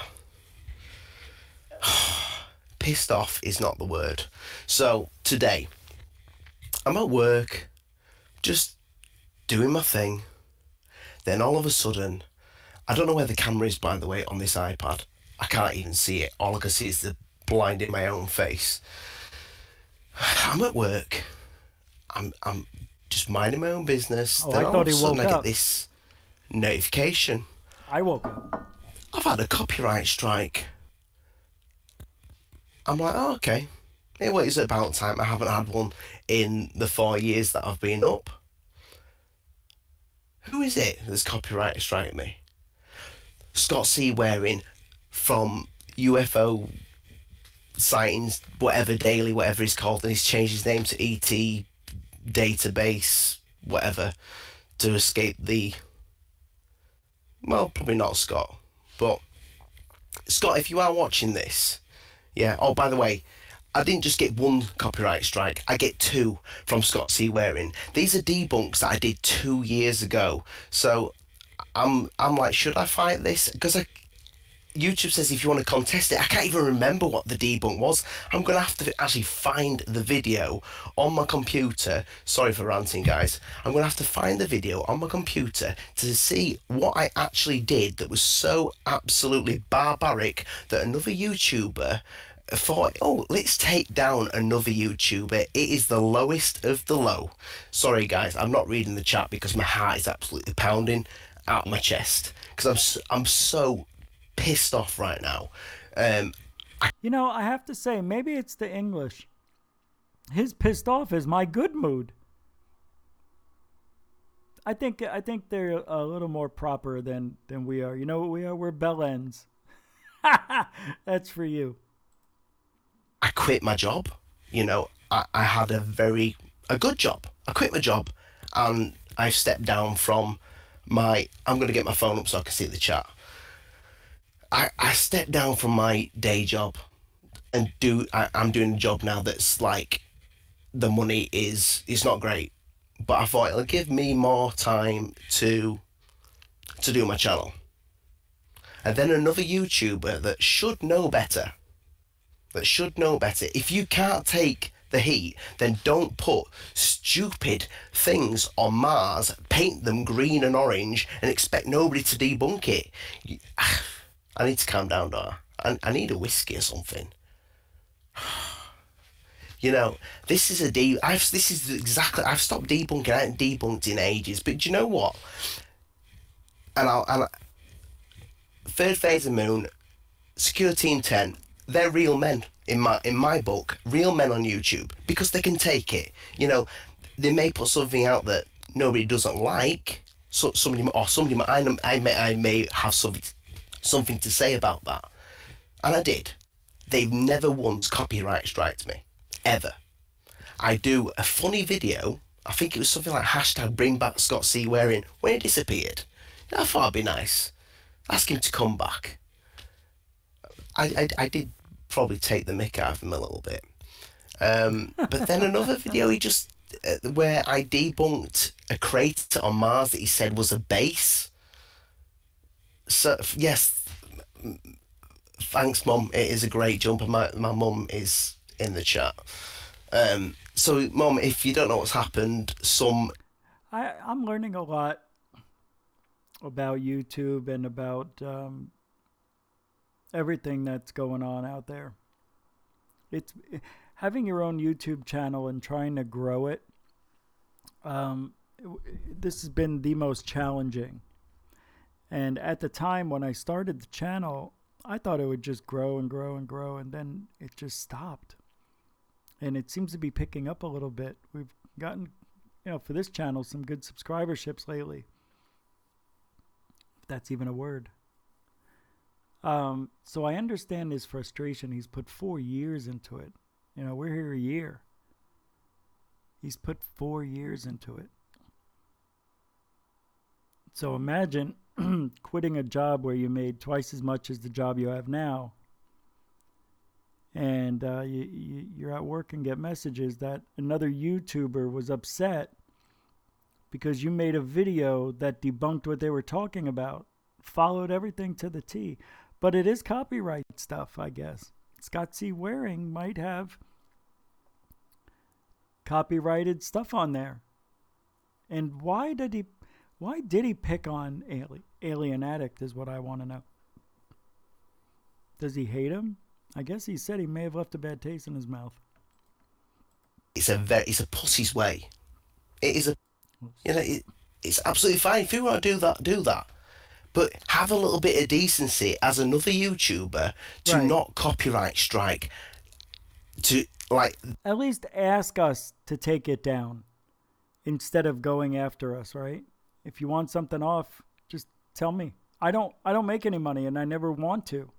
Speaker 3: Pissed off is not the word. So today, I'm at work, just doing my thing. Then all of a sudden, I don't know where the camera is, by the way, on this iPad. I can't even see it. All I can see is the blind in my own face. I'm at work. I'm just minding my own business.
Speaker 1: Oh,
Speaker 3: then
Speaker 1: I
Speaker 3: all
Speaker 1: thought
Speaker 3: of a
Speaker 1: he
Speaker 3: sudden
Speaker 1: woke
Speaker 3: I
Speaker 1: up.
Speaker 3: get this notification.
Speaker 1: I woke up.
Speaker 3: I've had a copyright strike. I'm like, oh, okay. It was about time. I haven't had one in the 4 years that I've been up. Who is it that's copyright striking me? Scott C. Waring from UFO sightings, whatever daily, whatever he's called, and he's changed his name to ET database, whatever, to escape the... Well, probably not Scott, but Scott, if you are watching this, yeah. Oh, by the way, I didn't just get one copyright strike. I get two from Scott C. Waring. These are debunks that I did 2 years ago. So I'm like, should I fight this? Because YouTube says if you want to contest it, I can't even remember what the debunk was. I'm going to have to actually find the video on my computer. Sorry for ranting, guys. I'm going to have to find the video on my computer to see what I actually did that was so absolutely barbaric that another YouTuber thought, oh, let's take down another YouTuber. It is the lowest of the low. Sorry, guys, I'm not reading the chat because my heart is absolutely pounding out of my chest because I'm so pissed off right now.
Speaker 1: You know, I have to say, maybe it's the English. His pissed off is my good mood. I think they're a little more proper than we are. You know what we are? We're bellends. That's for you.
Speaker 3: I quit my job. You know, I had a good job. I quit my job and I've stepped down from my... I'm going to get my phone up so I can see the chat. I stepped down from my day job and I'm doing a job now that's like, the money is not great, but I thought it'll give me more time to do my channel. And then another YouTuber that should know better, if you can't take the heat, then don't put stupid things on Mars, paint them green and orange and expect nobody to debunk it. I need to calm down, don't I? I need a whiskey or something. You know, this is I've stopped debunking. I haven't debunked in ages. But do you know what? And Third Phase of Moon, Secure Team 10, they're real men in my book. Real men on YouTube because they can take it. You know, they may put something out that nobody doesn't like. So somebody I may have something to say about that, and I did. They've never once copyright striked me. ever. I do a funny video. I think it was something like hashtag bring back Scott C. Waring when he disappeared. I thought it'd be nice. Ask him to come back. I did probably take the mick out of him a little bit. But then another video where I debunked a crater on Mars that he said was a base. So yes, thanks, Mum. It is a great jump, and my mum is in the chat. So, Mum, if you don't know what's happened,
Speaker 1: I'm learning a lot about YouTube and about everything that's going on out there. It's having your own YouTube channel and trying to grow it. This has been the most challenging. And at the time when I started the channel, I thought it would just grow and grow and grow, and then it just stopped. And it seems to be picking up a little bit. We've gotten, for this channel, some good subscriberships lately. If that's even a word. So I understand his frustration. He's put 4 years into it. We're here a year. He's put 4 years into it. So imagine quitting a job where you made twice as much as the job you have now. And you're at work and get messages that another YouTuber was upset because you made a video that debunked what they were talking about, followed everything to the T. But it is copyright stuff, I guess. Scott C. Waring might have copyrighted stuff on there. And why did he pick on Alien Addict is what I want to know. Does he hate him? I guess he said he may have left a bad taste in his mouth.
Speaker 3: It's a pussy's way. It is it's absolutely fine. If you want to do that. But have a little bit of decency as another YouTuber to not copyright strike.
Speaker 1: At least ask us to take it down instead of going after us, right? If you want something off, just tell me. I don't make any money, and I never want to.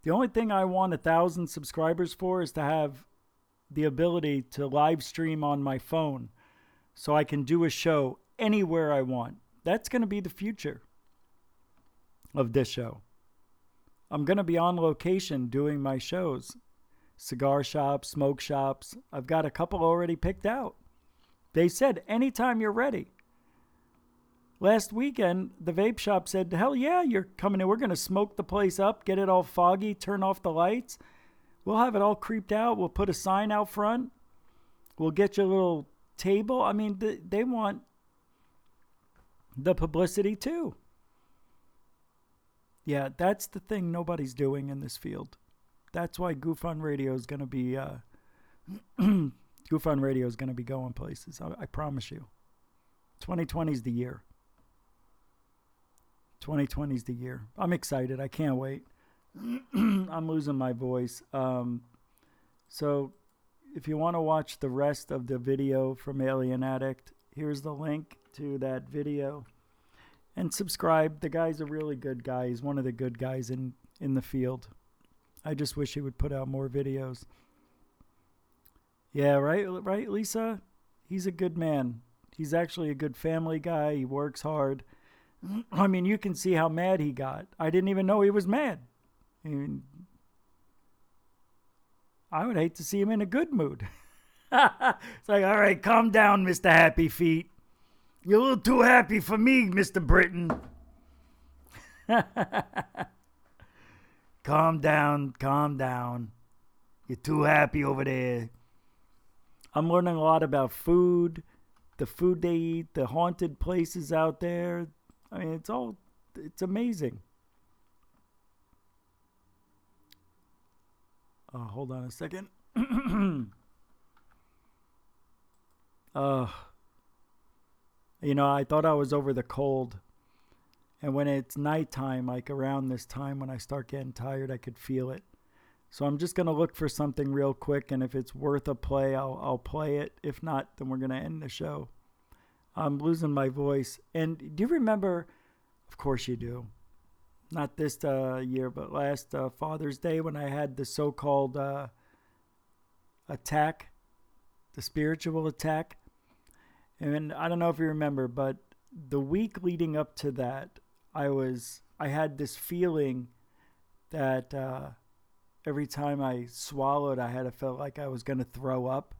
Speaker 1: The only thing I want 1,000 subscribers for is to have the ability to live stream on my phone so I can do a show anywhere I want. That's going to be the future of this show. I'm going to be on location doing my shows. Cigar shops, smoke shops. I've got a couple already picked out. They said, anytime you're ready. Last weekend, the vape shop said, hell yeah, you're coming in. We're going to smoke the place up, get it all foggy, turn off the lights. We'll have it all creeped out. We'll put a sign out front. We'll get you a little table. I mean, they want the publicity too. Yeah, that's the thing nobody's doing in this field. That's why Goof on Radio is going to be Goof on Radio is going to be going places. I promise you. 2020 is the year. 2020 is the year. I'm excited. I can't wait. I'm losing my voice. So if you want to watch the rest of the video from Alien Addict, here's the link to that video. And subscribe. The guy's a really good guy. He's one of the good guys in the field. I just wish he would put out more videos. Yeah, right, Lisa? He's a good man. He's actually a good family guy. He works hard. I mean, you can see how mad he got. I didn't even know he was mad. I mean, I would hate to see him in a good mood. It's like, all right, calm down, Mr. Happy Feet. You're a little too happy for me, Mr. Britain. Calm down. You're too happy over there. I'm learning a lot about food, the food they eat, the haunted places out there. I mean, it's amazing. Hold on a second. I thought I was over the cold. And when it's nighttime, like around this time when I start getting tired, I could feel it. So I'm just going to look for something real quick, and if it's worth a play, I'll play it. If not, then we're going to end the show. I'm losing my voice. And do you remember, of course you do, not this year, but last Father's Day when I had the so-called attack, the spiritual attack. And I don't know if you remember, but the week leading up to that, I had this feeling that every time I swallowed, I felt like I was going to throw up.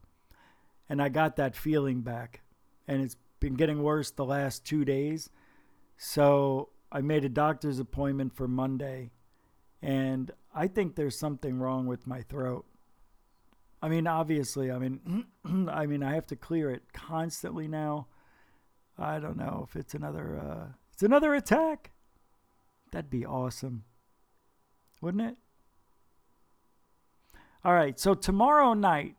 Speaker 1: And I got that feeling back. And it's been getting worse the last 2 days. So I made a doctor's appointment for Monday. And I think there's something wrong with my throat. I mean, obviously, I mean, I have to clear it constantly now. I don't know if it's another attack. That'd be awesome. Wouldn't it? All right, so tomorrow night,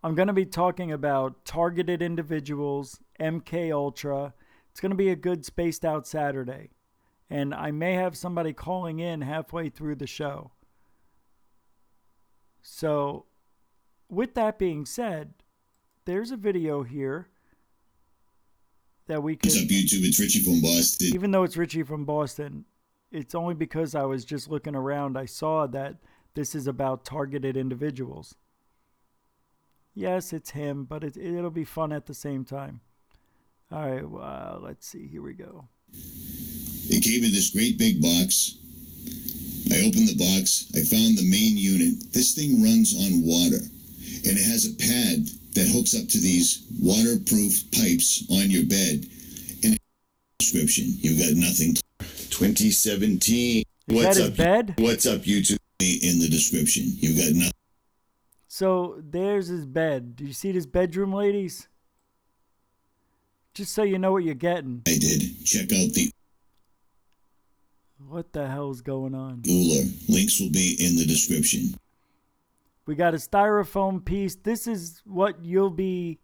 Speaker 1: I'm going to be talking about targeted individuals, MK Ultra. It's going to be a good spaced out Saturday. And I may have somebody calling in halfway through the show. So, with that being said, there's a video here that we can...
Speaker 4: What's up, YouTube? It's Richie from Boston.
Speaker 1: Even though it's Richie from Boston, it's only because I was just looking around. I saw that this is about targeted individuals. Yes, it's him, but it'll be fun at the same time. All right, let's see. Here we go.
Speaker 4: They came in this great big box. I opened the box. I found the main unit. This thing runs on water, and it has a pad that hooks up to these waterproof pipes on your bed. In the description, you've got nothing. 2017.
Speaker 1: Is that his bed?
Speaker 4: What's up, YouTube? In the description, you've got nothing.
Speaker 1: So there's his bed. Do you see this bedroom, ladies? Just so you know what you're getting.
Speaker 4: I did. Check out the
Speaker 1: What the hell's going on?
Speaker 4: Uller. Links will be in the description.
Speaker 1: We got a styrofoam piece. This is what you'll be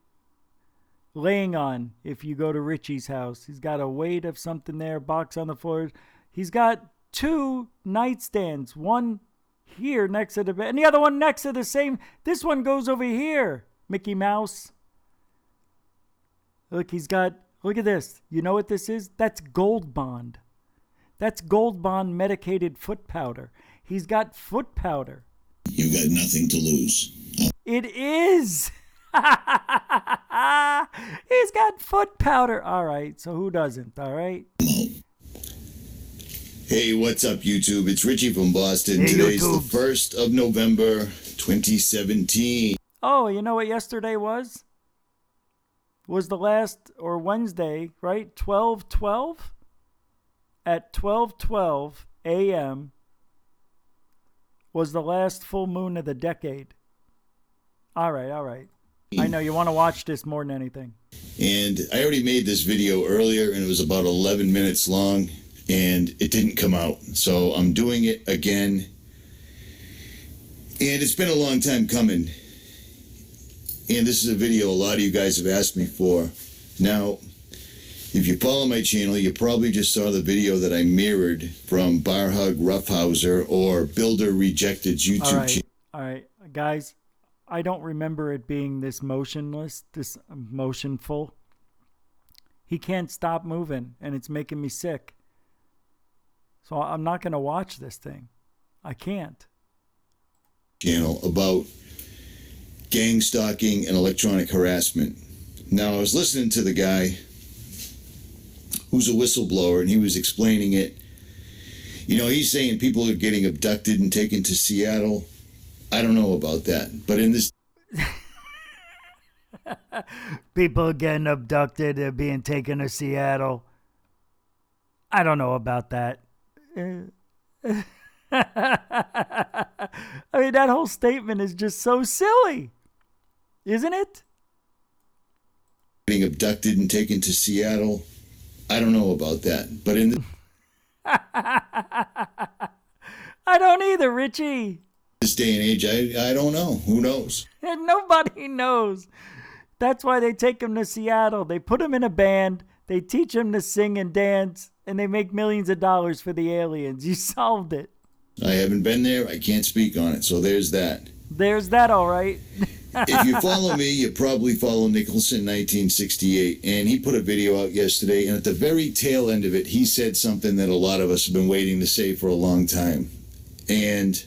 Speaker 1: laying on if you go to Richie's house. He's got a weight of something there, box on the floor. He's got 2 nightstands. One here next to the bed, and the other one next to the same. This one goes over here, Mickey Mouse. Look, look at this. You know what this is? That's Gold Bond. That's Gold Bond medicated foot powder. He's got foot powder.
Speaker 4: You've got nothing to lose.
Speaker 1: It is. He's got foot powder. All right, so who doesn't? All right.
Speaker 4: Hey, what's up, YouTube? It's Richie from Boston.
Speaker 1: Hey,
Speaker 4: Today's
Speaker 1: YouTube.
Speaker 4: the 1st of November, 2017.
Speaker 1: Oh, you know what yesterday was? Was the last, or Wednesday, right? 12/12? At 12:12 a.m. was the last full moon of the decade. All right. I know you want to watch this more than anything.
Speaker 4: And I already made this video earlier, and it was about 11 minutes long, and it didn't come out. So I'm doing it again. And it's been a long time coming. And this is a video a lot of you guys have asked me for. Now, if you follow my channel, you probably just saw the video that I mirrored from Barhug Roughhouser or Builder Rejected's YouTube channel.
Speaker 1: All right, guys, I don't remember it being this motionless, this motionful. He can't stop moving, and it's making me sick. So I'm not going to watch this thing. I can't.
Speaker 4: Channel about gang stalking and electronic harassment. Now, I was listening to the guy who's a whistleblower, and he was explaining it. You know, he's saying people are getting abducted and taken to Seattle. I don't know about that, but in this...
Speaker 1: People getting abducted and being taken to Seattle. I don't know about that. I mean, that whole statement is just so silly, isn't it?
Speaker 4: Getting abducted and taken to Seattle. I don't know about that, but in
Speaker 1: I don't either, Richie.
Speaker 4: this day and age, I don't know. Who knows?
Speaker 1: And nobody knows. That's why they take him to Seattle. They put him in a band. They teach him to sing and dance, and they make millions of dollars for the aliens. You solved it.
Speaker 4: I haven't been there. I can't speak on it, so there's that.
Speaker 1: There's that, all right.
Speaker 4: If you follow me, you probably follow Nicholson 1968, and he put a video out yesterday, and at the very tail end of it, he said something that a lot of us have been waiting to say for a long time. And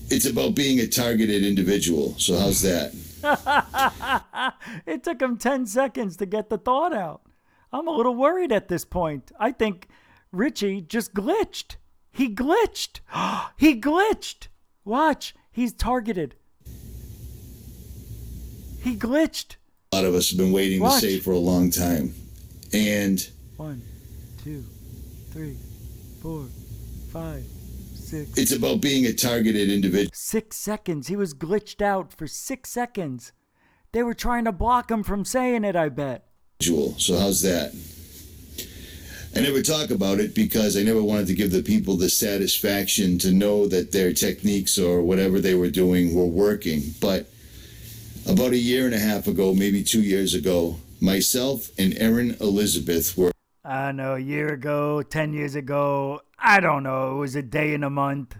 Speaker 4: It's about being a targeted individual. So how's that?
Speaker 1: It took him 10 seconds to get the thought out. I'm a little worried at this point. I think Richie just glitched. He glitched. He glitched. Watch. He's targeted. He glitched.
Speaker 4: A lot of us have been waiting to say for a long time. And
Speaker 1: 1, 2, 3, 4, 5, 6.
Speaker 4: it's about being a targeted individual.
Speaker 1: 6 seconds. He was glitched out for 6 seconds. They were trying to block him from saying it, I bet.
Speaker 4: So how's that? I never talk about it because I never wanted to give the people the satisfaction to know that their techniques or whatever they were doing were working. But about a year and a half ago, maybe 2 years ago, myself and Erin Elizabeth were...
Speaker 1: I know, a year ago, 10 years ago, I don't know, it was a day and a month.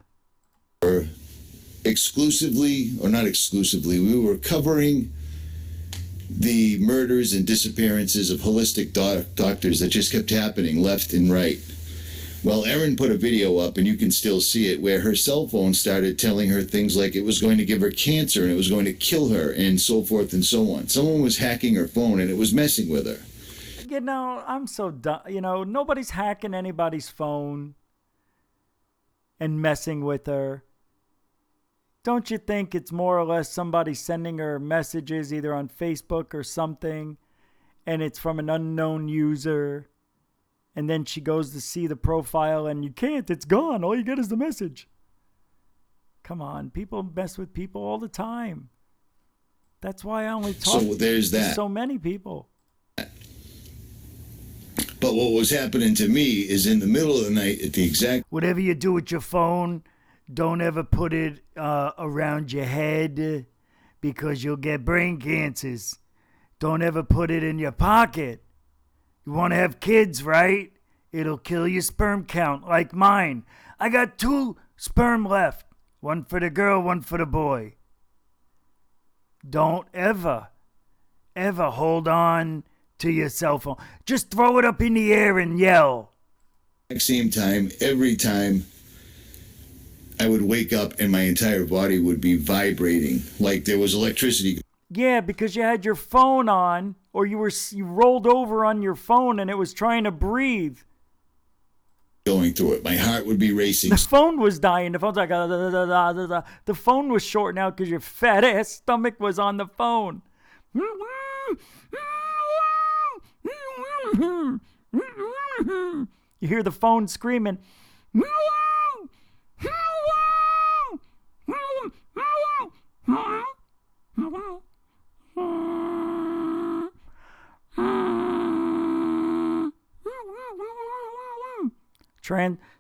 Speaker 4: Exclusively, or not exclusively, we were covering the murders and disappearances of holistic doctors that just kept happening left and right. Well, Erin put a video up, and you can still see it, where her cell phone started telling her things like it was going to give her cancer and it was going to kill her and so forth and so on. Someone was hacking her phone and it was messing with her.
Speaker 1: You know, I'm so dumb. You know, nobody's hacking anybody's phone and messing with her. Don't you think it's more or less somebody sending her messages either on Facebook or something, and it's from an unknown user, and then she goes to see the profile and you can't, it's gone. All you get is the message. Come on, people mess with people all the time. That's why I only talk
Speaker 4: So there's
Speaker 1: to
Speaker 4: that.
Speaker 1: so many people.
Speaker 4: But what was happening to me is in the middle of the night at the exact
Speaker 1: Whatever you do with your phone, don't ever put it around your head because you'll get brain cancers. Don't ever put it in your pocket. You want to have kids, right? It'll kill your sperm count like mine. I got 2 sperm left. One for the girl, one for the boy. Don't ever hold on to your cell phone. Just throw it up in the air and yell.
Speaker 4: same time, every time I would wake up and my entire body would be vibrating like there was electricity
Speaker 1: Yeah, because you had your phone on, or you rolled over on your phone and it was trying to breathe.
Speaker 4: going through it. My heart would be racing.
Speaker 1: The phone was dying. The phone's like, da, da, da, da, da, da. The phone was shorting out because your fat ass stomach was on the phone. You hear the phone screaming.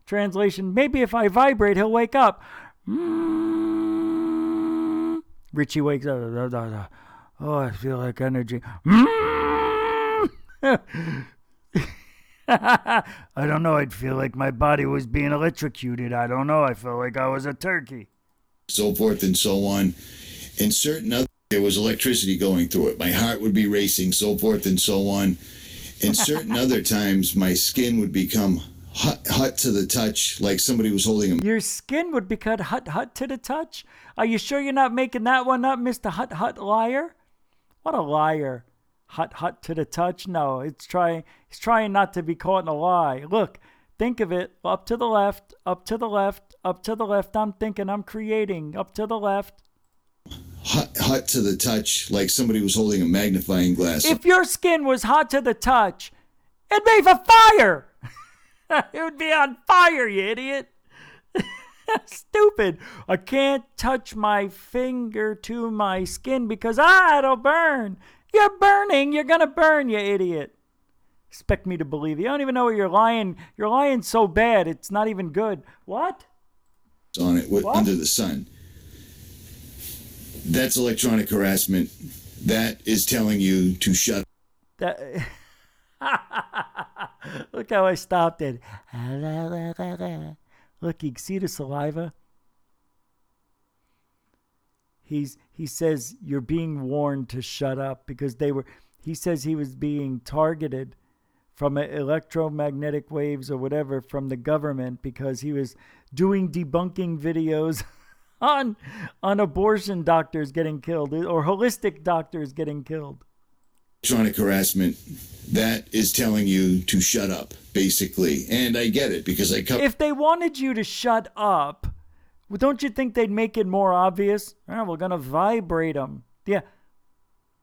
Speaker 1: Translation, maybe if I vibrate, he'll wake up. Richie wakes up. Oh, I feel like energy. I don't know. I'd feel like my body was being electrocuted. I don't know. I felt like I was a turkey.
Speaker 4: So forth and so on. In certain other, there was electricity going through it. My heart would be racing, so forth and so on. In certain other times, my skin would become hot to the touch, like somebody was holding a...
Speaker 1: Your skin would become hot to the touch? Are you sure you're not making that one up, Mr. Hut liar? What a liar. Hot to the touch? No, he's trying not to be caught in a lie. Look, think of it. Up to the left, up to the left, up to the left. I'm thinking, I'm creating. Up to the left.
Speaker 4: Hot to the touch, like somebody was holding a magnifying glass.
Speaker 1: If your skin was hot to the touch, it'd be for fire. It would be on fire, you idiot. Stupid. I can't touch my finger to my skin because it'll burn. You're burning. You're going to burn, you idiot. Expect me to believe you. I don't even know what you're lying. You're lying so bad, it's not even good. What?
Speaker 4: On it under the sun. That's electronic harassment. That is telling you to shut
Speaker 1: That. Look how I stopped it. Look, you can see the saliva. He says you're being warned to shut up because he says he was being targeted from electromagnetic waves or whatever from the government because he was doing debunking videos on abortion doctors getting killed or holistic doctors getting killed.
Speaker 4: Electronic harassment, that is telling you to shut up, basically. And I get it because I come.
Speaker 1: If they wanted you to shut up, well, don't you think they'd make it more obvious? Oh, we're going to vibrate him. Yeah.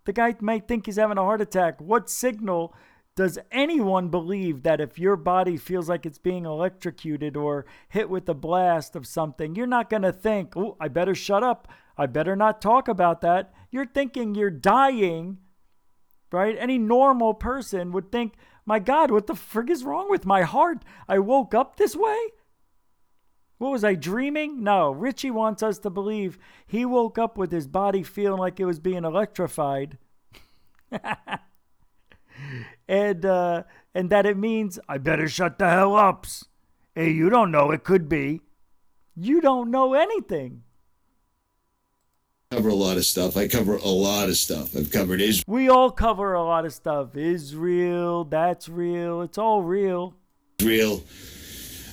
Speaker 1: The guy might think he's having a heart attack. What signal does anyone believe that if your body feels like it's being electrocuted or hit with a blast of something, you're not going to think, oh, I better shut up. I better not talk about that. You're thinking you're dying, right? Any normal person would think, my God, what the frig is wrong with my heart? I woke up this way? What was I dreaming? No, Richie wants us to believe he woke up with his body feeling like it was being electrified. And that it means, I better shut the hell up. Hey, you don't know. It could be. You don't know anything.
Speaker 4: Cover a lot of stuff. I cover a lot of stuff. I've covered Israel.
Speaker 1: We all cover a lot of stuff. Israel, that's real. It's all real.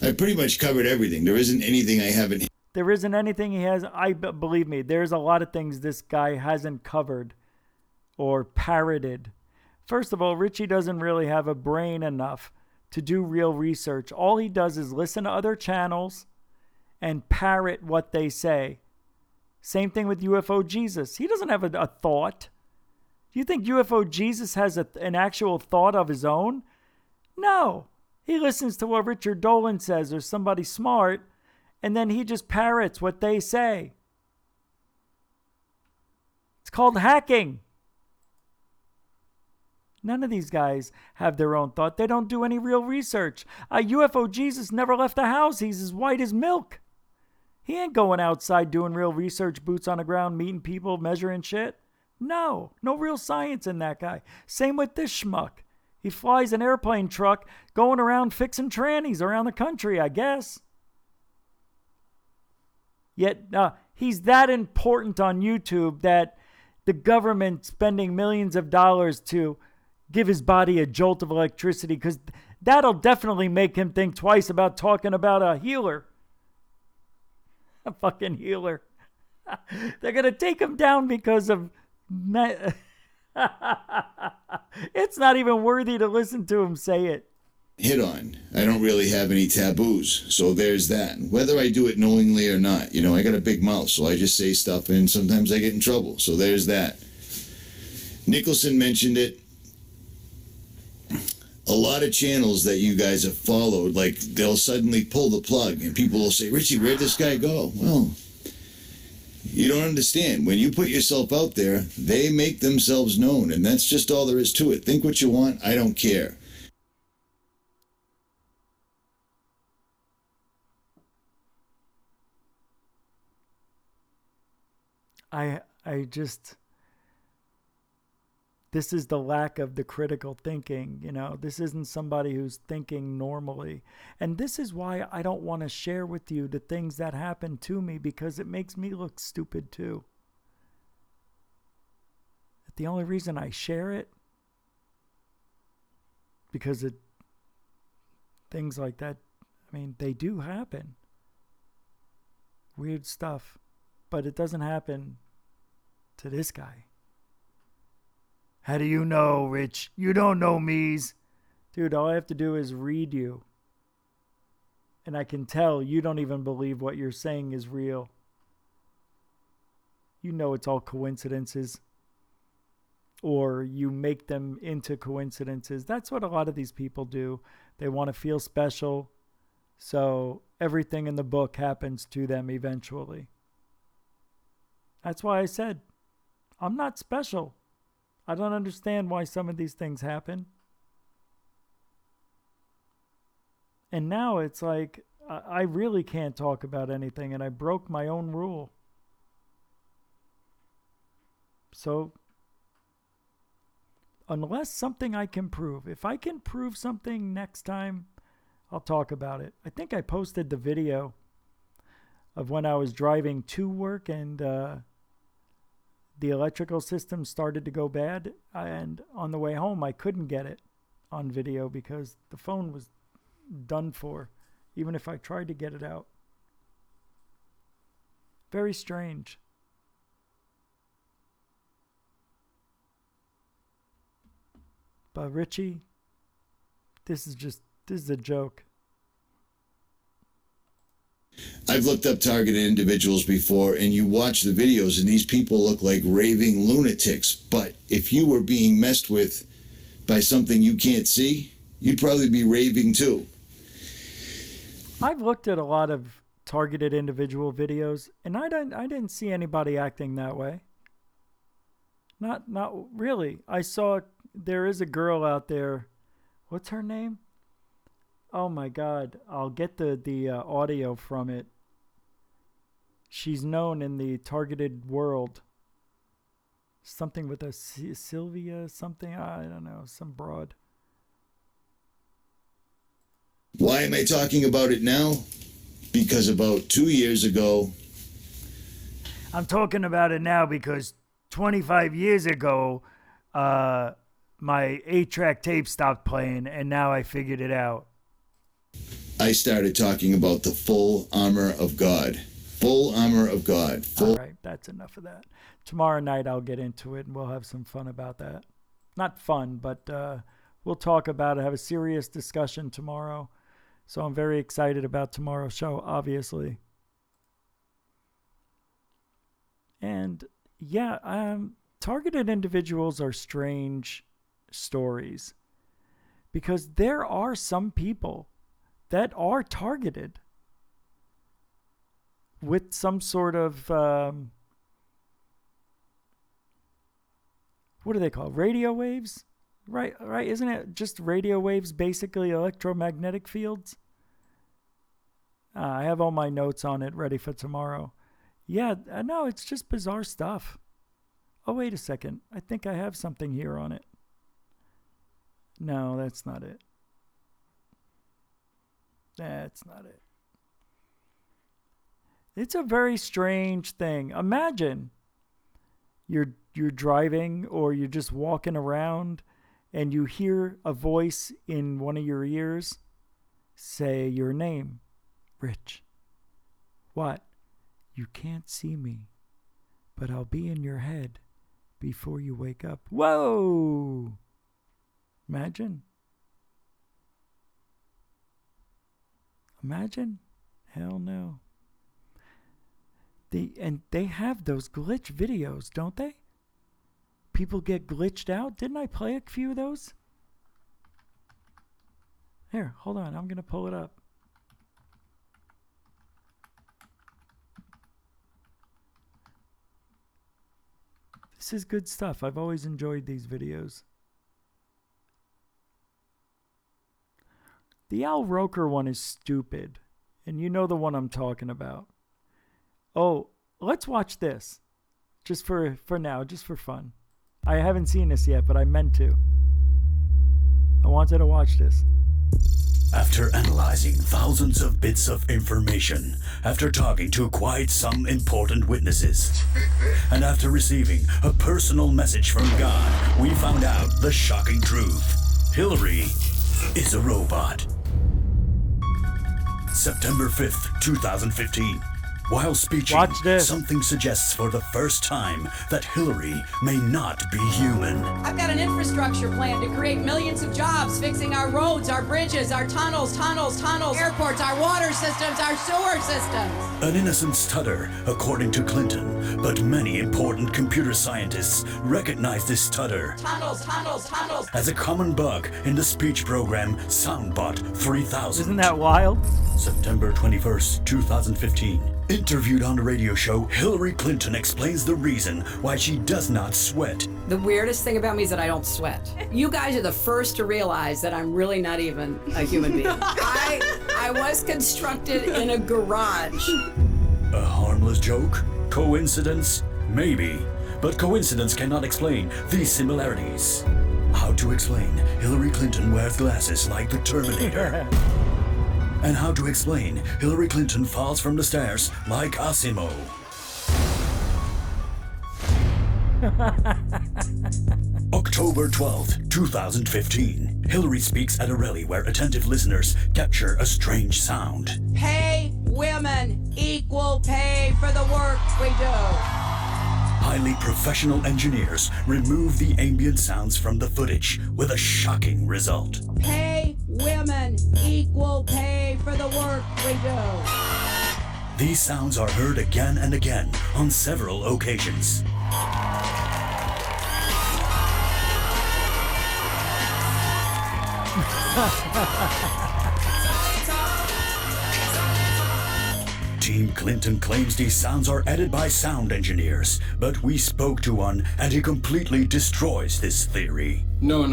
Speaker 4: I've pretty much covered everything. There isn't anything I haven't.
Speaker 1: There isn't anything he has. Believe me, there's a lot of things this guy hasn't covered or parroted. First of all, Richie doesn't really have a brain enough to do real research. All he does is listen to other channels and parrot what they say. Same thing with UFO Jesus. He doesn't have a thought. Do you think UFO Jesus has an actual thought of his own? No. He listens to what Richard Dolan says or somebody smart, and then he just parrots what they say. It's called hacking. None of these guys have their own thought. They don't do any real research. UFO Jesus never left the house. He's as white as milk. He ain't going outside doing real research, boots on the ground, meeting people, measuring shit. No real science in that guy. Same with this schmuck. He flies an airplane truck going around fixing trannies around the country, I guess. Yet he's that important on YouTube that the government spending millions of dollars to give his body a jolt of electricity, because that'll definitely make him think twice about talking about a healer. A fucking healer. They're going to take him down because of... It's not even worthy to listen to him say it.
Speaker 4: Hit on. I don't really have any taboos, so there's that. Whether I do it knowingly or not, I got a big mouth, so I just say stuff, and sometimes I get in trouble, so there's that. Nicholson mentioned it. A lot of channels that you guys have followed, like, they'll suddenly pull the plug, and people will say, Richie, where'd this guy go? Well, you don't understand. When you put yourself out there, they make themselves known, and that's just all there is to it. Think what you want. I don't care.
Speaker 1: This is the lack of the critical thinking, This isn't somebody who's thinking normally. And this is why I don't want to share with you the things that happen to me, because it makes me look stupid too. The only reason I share it, because things like that, they do happen. Weird stuff. But it doesn't happen to this guy. How do you know, Rich? You don't know me's. Dude, all I have to do is read you. And I can tell you don't even believe what you're saying is real. You know it's all coincidences. Or you make them into coincidences. That's what a lot of these people do. They want to feel special. So everything in the book happens to them eventually. That's why I said, I'm not special. I don't understand why some of these things happen. And now it's like, I really can't talk about anything, and I broke my own rule. So, unless something I can prove, if I can prove something next time, I'll talk about it. I think I posted the video of when I was driving to work and the electrical system started to go bad, and on the way home I couldn't get it on video because the phone was done for, even if I tried to get it out. Very strange. But Richie, this is a joke.
Speaker 4: I've looked up targeted individuals before, and you watch the videos, and these people look like raving lunatics. But if you were being messed with by something you can't see, you'd probably be raving too.
Speaker 1: I've looked at a lot of targeted individual videos, and I didn't see anybody acting that way. Not really. I saw there is a girl out there. What's her name? Oh my God! I'll get the audio from it. She's known in the targeted world. Something with a Sylvia something. I don't know. Some broad.
Speaker 4: Why am I talking about it now? Because about 2 years ago...
Speaker 1: I'm talking about it now because 25 years ago, my 8-track tape stopped playing, and now I figured it out.
Speaker 4: I started talking about the full armor of God. Full armor of God.
Speaker 1: All right, that's enough of that. Tomorrow night I'll get into it, and we'll have some fun about that. Not fun, but we'll talk about it, have a serious discussion tomorrow. So I'm very excited about tomorrow's show, obviously. And yeah, targeted individuals are strange stories because there are some people that are targeted with some sort of, what do they call it? Radio waves? Right. Isn't it just radio waves, basically electromagnetic fields? I have all my notes on it ready for tomorrow. Yeah, no, it's just bizarre stuff. Oh, wait a second. I think I have something here on it. No, that's not it. That's not it. It's a very strange thing. Imagine you're driving or you're just walking around and you hear a voice in one of your ears say your name, Rich. What? You can't see me, but I'll be in your head before you wake up. Whoa! Imagine. Imagine? Hell no. And they have those glitch videos, don't they? People get glitched out. Didn't I play a few of those? Here, hold on. I'm going to pull it up. This is good stuff. I've always enjoyed these videos. The Al Roker one is stupid. And you know the one I'm talking about. Oh, let's watch this. Just for now, just for fun. I haven't seen this yet, but I meant to. I wanted to watch this.
Speaker 5: After analyzing thousands of bits of information, after talking to quite some important witnesses, and after receiving a personal message from God, we found out the shocking truth. Hillary is a robot. September 5th, 2015. While speeching, something suggests for the first time that Hillary may not be human.
Speaker 6: I've got an infrastructure plan to create millions of jobs, fixing our roads, our bridges, our tunnels, airports, our water systems, our sewer systems.
Speaker 5: An innocent stutter, according to Clinton, but many important computer scientists recognize this stutter
Speaker 6: Tunnels.
Speaker 5: as a common bug in the speech program Soundbot 3000.
Speaker 1: Isn't that wild?
Speaker 5: September 21st, 2015. Interviewed on the radio show, Hillary Clinton explains the reason why she does not sweat.
Speaker 6: The weirdest thing about me is that I don't sweat. You guys are the first to realize that I'm really not even a human being. I was constructed in a garage.
Speaker 5: A harmless joke? Coincidence? Maybe. But coincidence cannot explain these similarities. How to explain Hillary Clinton wears glasses like the Terminator. And how to explain Hillary Clinton falls from the stairs like Asimo. October 12th, 2015. Hillary speaks at a rally where attentive listeners capture a strange sound.
Speaker 6: Pay women equal pay for the work we do.
Speaker 5: Highly professional engineers remove the ambient sounds from the footage with a shocking result.
Speaker 6: Pay women equal pay for the work we do.
Speaker 5: These sounds are heard again and again on several occasions. Team Clinton claims these sounds are added by sound engineers, but we spoke to one and he completely destroys this theory.
Speaker 7: No,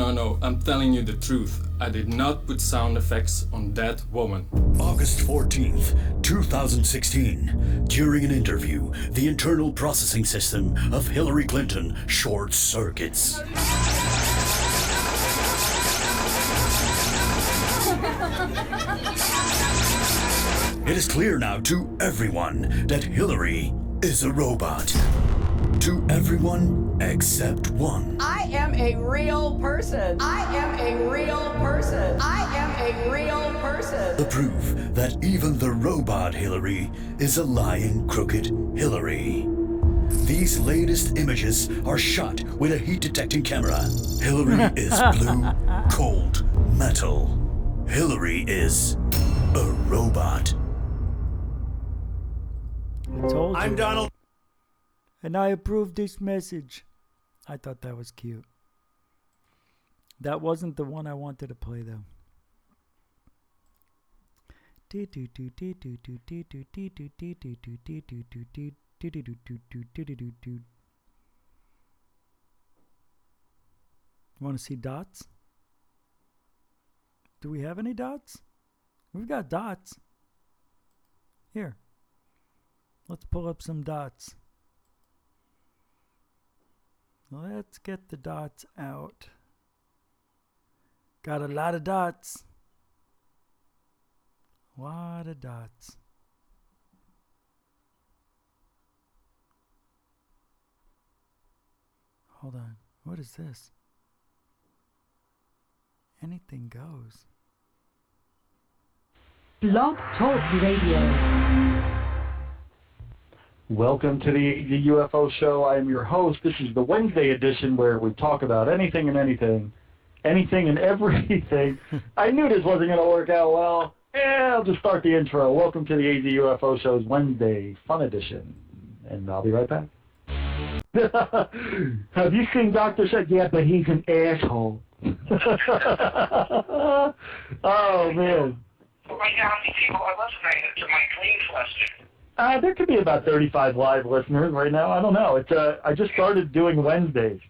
Speaker 7: I'm telling you the truth. I did not put sound effects on that woman.
Speaker 5: August 14th, 2016. During an interview, the internal processing system of Hillary Clinton short circuits. It is clear now to everyone that Hillary is a robot. To everyone except one.
Speaker 6: I am a real person. I am a real person. I am a real person.
Speaker 5: The proof that even the robot Hillary is a lying, crooked Hillary. These latest images are shot with a heat-detecting camera. Hillary is blue, cold metal. Hillary is a robot.
Speaker 1: I told you.
Speaker 8: I'm Donald.
Speaker 1: And I approve this message. I thought that was cute. That wasn't the one I wanted to play though. You want to see dots? Do we have any dots? We've got dots. Here. Let's pull up some dots. Let's get the dots out. Got a lot of dots. A lot of dots. Hold on. What is this? Anything goes.
Speaker 9: Blog Talk Radio.
Speaker 10: Welcome to the UFO show. I am your host. This is the Wednesday edition where we talk about anything and anything and everything. I knew this wasn't going to work out well. I'll just start the intro. Welcome to the AZ UFO show's Wednesday Fun Edition. And I'll be right back. Have you seen Dr. Shed? Yeah, but he's an asshole. Oh, man.
Speaker 11: Right now, how many people are listening to my dreams lesson?
Speaker 10: There could be about 35 live listeners right now. I don't know. I just started doing Wednesdays.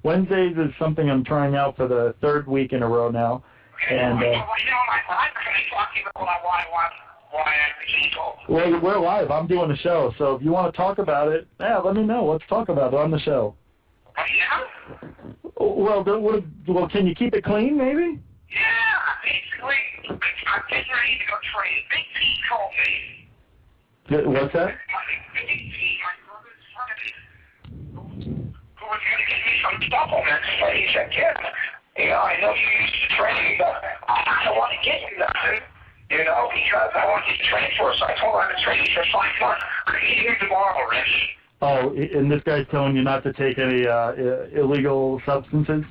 Speaker 10: Wednesdays is something I'm trying out for the third week in a row now. And
Speaker 11: right now, I'm talking about why I'm
Speaker 10: well, we're live. I'm doing a show. So if you want to talk about it, let me know. Let's talk about it on the show.
Speaker 11: Right now?
Speaker 10: Well, can you keep it clean, maybe?
Speaker 11: Yeah, basically. I'm getting ready to go trade. Big P called me.
Speaker 10: What's that?
Speaker 11: Big P, my brother's son, who was going to give me some supplements. So he said, Kid, I know you used to train, but I don't want to get you nothing, because I want you to train for us. So I told him I'm going to train you for 5 months. I'm meeting him tomorrow, Rich.
Speaker 10: Oh, and this guy's telling you not to take any illegal substances?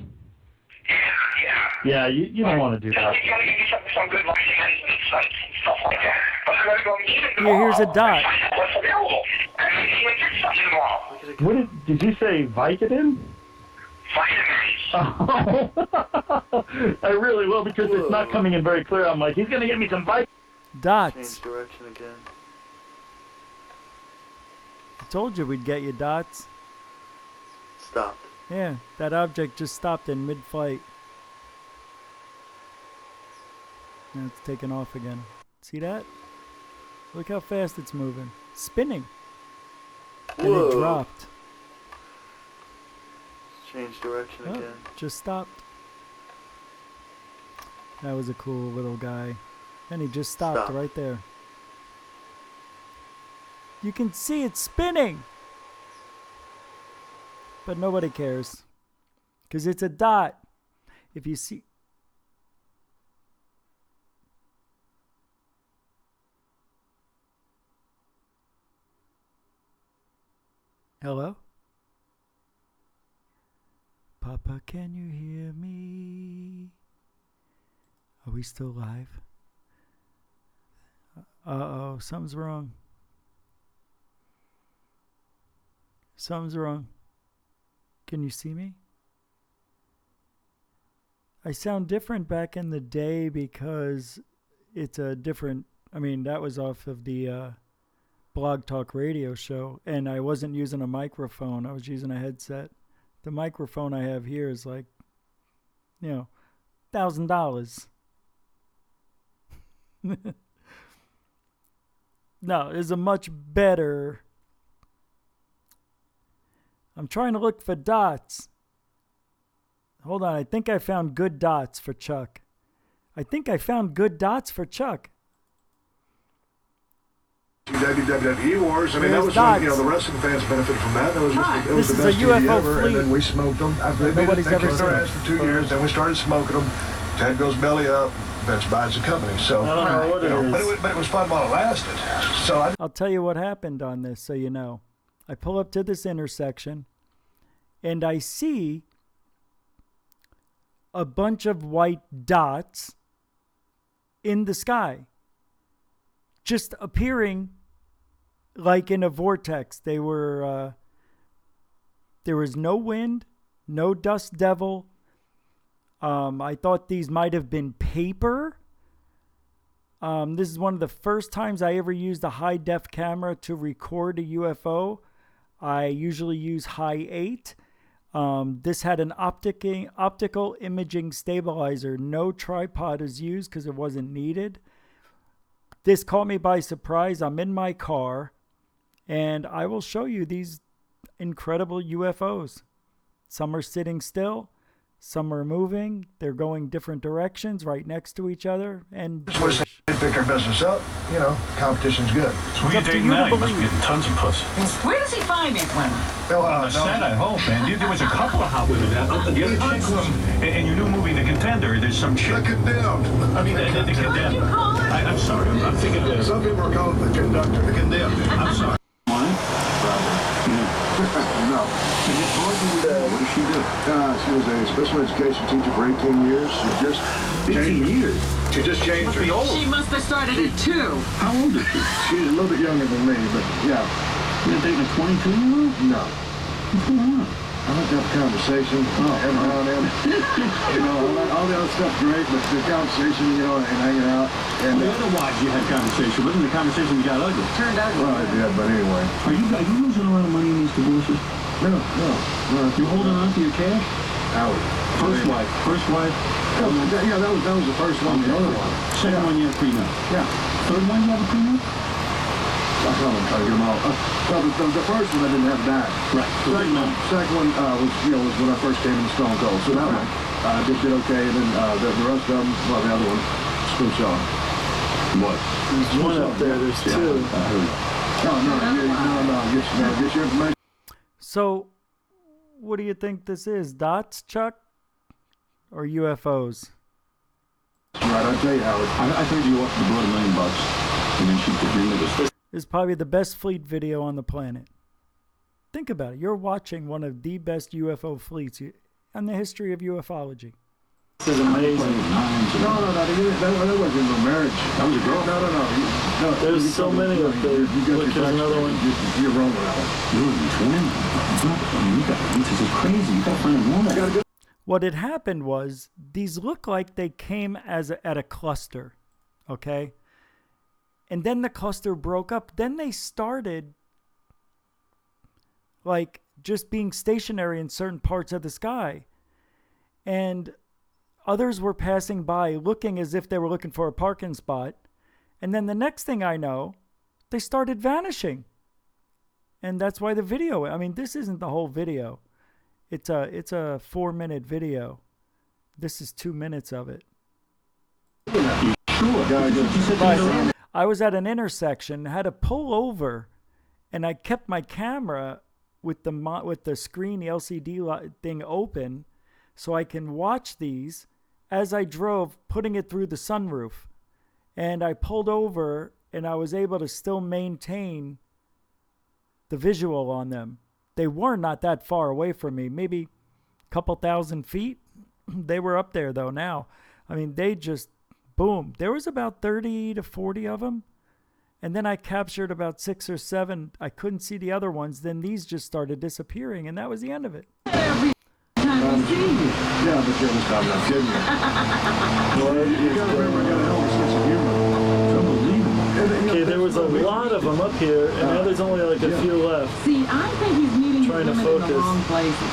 Speaker 10: Yeah, you don't want to do that.
Speaker 11: He's going to give me some good life management sites and stuff like that. But I'm going to go meet him tomorrow.
Speaker 1: Here's a dot.
Speaker 11: What's available? And he's going to get something tomorrow.
Speaker 10: Did you say Vicodin?
Speaker 11: Vitamins.
Speaker 10: I really will, because it's not coming in very clear. I'm like, he's going to get me some Vicodin.
Speaker 1: Dots.
Speaker 8: Change direction again.
Speaker 1: I told you we'd get you dots.
Speaker 8: Stopped.
Speaker 1: Yeah, that object just stopped in mid-flight. Now it's taking off again. See that? Look how fast it's moving. Spinning. And it dropped.
Speaker 8: Change direction
Speaker 1: Oh,
Speaker 8: again.
Speaker 1: just stopped. That was a cool little guy. And he just stopped right there. You can see it spinning! But nobody cares. Because it's a dot. If you see... Hello? Papa, can you hear me? Are we still live? Uh-oh, something's wrong. Something's wrong. Can you see me? I sound different back in the day because it's a different... I mean, that was off of the Blog Talk Radio show, and I wasn't using a microphone. I was using a headset. The microphone I have here is like, $1,000. No, it's a much better... I'm trying to look for dots. Hold on, I think I found good dots for Chuck.
Speaker 12: WWE Wars. I mean,
Speaker 1: There's
Speaker 12: that was
Speaker 1: dots.
Speaker 12: the wrestling fans benefited from that. That was just, it was
Speaker 1: This
Speaker 12: the
Speaker 1: is
Speaker 12: best
Speaker 1: a
Speaker 12: TV
Speaker 1: UFO
Speaker 12: ever.
Speaker 1: fleet.
Speaker 12: And then we smoked them. They
Speaker 1: Nobody's ever
Speaker 12: kicked our
Speaker 1: seen
Speaker 12: ass for 2 years. Then we started smoking them. Ted goes belly up. Vince buys the company. So,
Speaker 1: I don't know what it is.
Speaker 12: But it was fun while it lasted. So
Speaker 1: I'll tell you what happened on this so you know. I pull up to this intersection and I see a bunch of white dots in the sky just appearing like in a vortex. They were there was no wind, no dust devil. I thought these might have been paper. This is one of the first times I ever used a high-def camera to record a UFO. I usually use high 8. This had an optical imaging stabilizer. No tripod is used because it wasn't needed. This caught me by surprise. I'm in my car, and I will show you these incredible UFOs. Some are sitting still. Some are moving. They're going different directions right next to each other. And
Speaker 12: they pick our business up. Competition's good.
Speaker 5: So what are you dating now? You must be getting tons of pussy.
Speaker 13: Where does he find these women?
Speaker 5: On the set, I hope, man. There was a couple of hot women. The other chick was, in your new movie, The Contender, there's some chick.
Speaker 12: The Condemned.
Speaker 5: I mean, the Condemned. I'm sorry, I'm thinking of...
Speaker 12: Some people are calling it the Conductor. The Condemned.
Speaker 5: I'm sorry.
Speaker 12: No. What does she do? She was a special education teacher for 18 years. She just 18 years? She just changed her.
Speaker 13: She must have started at 2.
Speaker 5: How old is she?
Speaker 12: She's a little bit younger than me, but yeah.
Speaker 5: You're dating a 22-year-old?
Speaker 12: No.
Speaker 5: What's going on?
Speaker 12: I like to have a conversation every now and then. All the other stuff's great, but the conversation, and hanging out. And
Speaker 5: the other wives you had conversation with, and the conversation got ugly.
Speaker 13: Turned ugly.
Speaker 12: Well, yeah, but anyway.
Speaker 5: Are you losing a lot of money in these divorces?
Speaker 12: No.
Speaker 5: You holding on to your cash?
Speaker 12: Howard.
Speaker 5: First wife.
Speaker 12: Yeah, that was the first one. The other one.
Speaker 5: Second one you have prenup.
Speaker 12: Yeah.
Speaker 5: Third one you have a prenup?
Speaker 12: I can't try to get them all. Well, the first one I didn't have that.
Speaker 5: Right.
Speaker 12: Second one was when I first came in Stone Cold. So that one did okay, and then the rest of them, well, the other one, Spooch on.
Speaker 5: What?
Speaker 1: There's one up there. There's two.
Speaker 12: No. Get your information.
Speaker 1: So, what do you think this is? Dots, Chuck? Or UFOs?
Speaker 12: Right, I'll tell you, Howard.
Speaker 5: I heard you offered to blow $1 million, and then she could bring it.
Speaker 1: This is probably the best fleet video on the planet. Think about it. You're watching one of the best UFO fleets in the history of UFOlogy.
Speaker 5: This is amazing.
Speaker 12: No, that wasn't no marriage. That was a girl. No.
Speaker 1: There's so many of them.
Speaker 12: Look, there's another one. You're wrong with that one.
Speaker 5: This is crazy. You gotta find a woman.
Speaker 1: What had happened was these look like they came at a cluster, okay? And then the cluster broke up. Then they started like just being stationary in certain parts of the sky. And others were passing by looking as if they were looking for a parking spot. And then the next thing I know, they started vanishing. And that's why the video, I mean, this isn't the whole video. It's a 4-minute video. This is 2 minutes of it. But I was at an intersection, had to pull over, and I kept my camera with the screen, the LCD thing open, so I can watch these as I drove, putting it through the sunroof. And I pulled over, and I was able to still maintain the visual on them. They were not that far away from me, maybe a couple thousand feet. They were up there, though, now. I mean, they just, boom. There was about 30 to 40 of them. And then I captured about 6 or 7. I couldn't see the other ones. Then these just started disappearing, and that was the end of it.
Speaker 12: Yeah, but you're not kidding me. Well, you gotta remember, I got a hell of a sense of humor. It's unbelievable.
Speaker 10: Okay, there was a lot of them up here, and now there's only like a few left.
Speaker 13: See, I think he's meeting
Speaker 10: Trying to
Speaker 13: women in the
Speaker 10: focus.
Speaker 13: wrong places.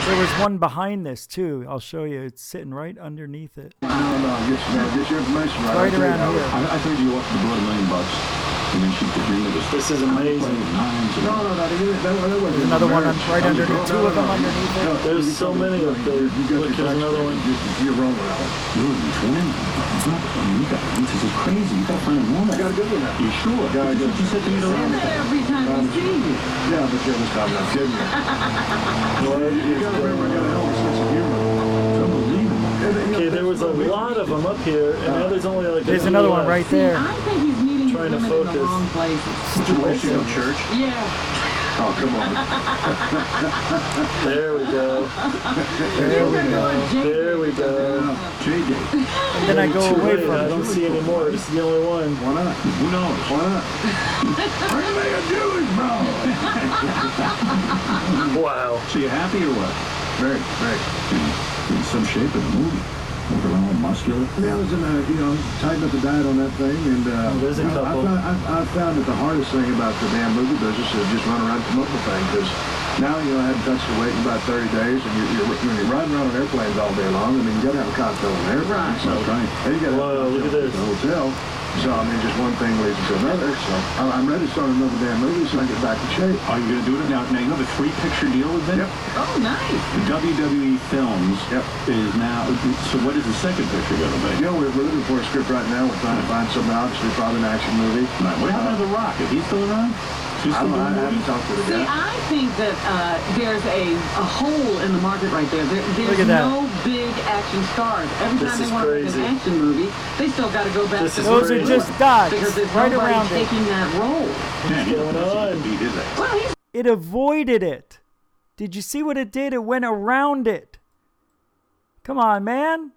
Speaker 1: There was one behind this too. I'll show you. It's sitting right underneath it.
Speaker 12: No, get your information right.
Speaker 1: Right around here.
Speaker 12: I told you offered the blood $1 million. And then she could bring it.
Speaker 10: This is amazing.
Speaker 12: No, that wasn't
Speaker 1: Another one right underneath. 2 of them underneath it.
Speaker 10: There's so many up there. Look, there's another one.
Speaker 12: You're wrong with that one.
Speaker 11: You're in twin? This is crazy. You gotta find a woman.
Speaker 12: I got a good one now.
Speaker 11: You sure?
Speaker 12: Got a good one.
Speaker 11: You said to me to
Speaker 13: Say that every time we see you.
Speaker 12: Yeah, but you're not kidding me. Well, you gotta remember, I got a hell of a sense of humor. It's unbelievable.
Speaker 10: Okay, there was a lot of them up here, and now there's only like a
Speaker 1: There's
Speaker 10: few
Speaker 1: another one
Speaker 10: left.
Speaker 1: right there.
Speaker 13: I think he's meeting
Speaker 10: Trying to
Speaker 13: women in the
Speaker 10: focus.
Speaker 13: wrong places.
Speaker 12: Situation church.
Speaker 13: Yeah.
Speaker 12: Oh, come on.
Speaker 10: There we go. There we go. There we go.
Speaker 12: JJ.
Speaker 1: And then I go away from
Speaker 10: I
Speaker 1: it.
Speaker 10: don't see any more. This is the only one.
Speaker 12: Why not? Who knows? Why not? We're gonna make a Jewish, bro.
Speaker 10: Wow.
Speaker 11: So you happy or what?
Speaker 12: Very, very.
Speaker 11: In some shape in the movie. Look around all muscular.
Speaker 12: Yeah, I was in tighten up the diet on that thing, and
Speaker 10: there's a couple.
Speaker 12: I found that the hardest thing about the damn movie business is just running around and come up with things, because now, I haven't touched the weight in about 30 days, and you're riding around on airplanes all day long. I mean, you gotta have a cocktail on there.
Speaker 13: Right.
Speaker 12: So, and you gotta have a
Speaker 10: Look at
Speaker 12: cocktail
Speaker 10: this.
Speaker 12: at the hotel. So, I mean, just one thing leads to another. So, I'm ready to start another damn movie so I can get back in shape.
Speaker 11: Are you going to do it now? Now you have a 3-picture deal with them?
Speaker 12: Yep.
Speaker 13: Oh, nice.
Speaker 11: WWE Films is now. So what is the second picture going to be?
Speaker 12: We're looking for a script right now. We're trying to find something, obviously, probably an action movie.
Speaker 11: Right. What happened to The Rock? Is he still around?
Speaker 12: I haven't talked to the
Speaker 13: See,
Speaker 12: guy.
Speaker 13: I think that there's a hole in the market right there. There's
Speaker 1: Look at that.
Speaker 13: no big action stars. Every
Speaker 10: This
Speaker 13: time
Speaker 10: is
Speaker 13: they want to make
Speaker 10: crazy.
Speaker 13: an action movie, they still got to go back
Speaker 10: This
Speaker 13: to
Speaker 10: is
Speaker 1: Those are
Speaker 10: crazy.
Speaker 1: just dots
Speaker 13: because there's
Speaker 1: right
Speaker 13: nobody
Speaker 1: around it.
Speaker 13: taking that role.
Speaker 10: What's going on?
Speaker 11: Beat his ass.
Speaker 13: Well, he's
Speaker 1: It avoided it. Did you see what it did? It went around it. Come on, man.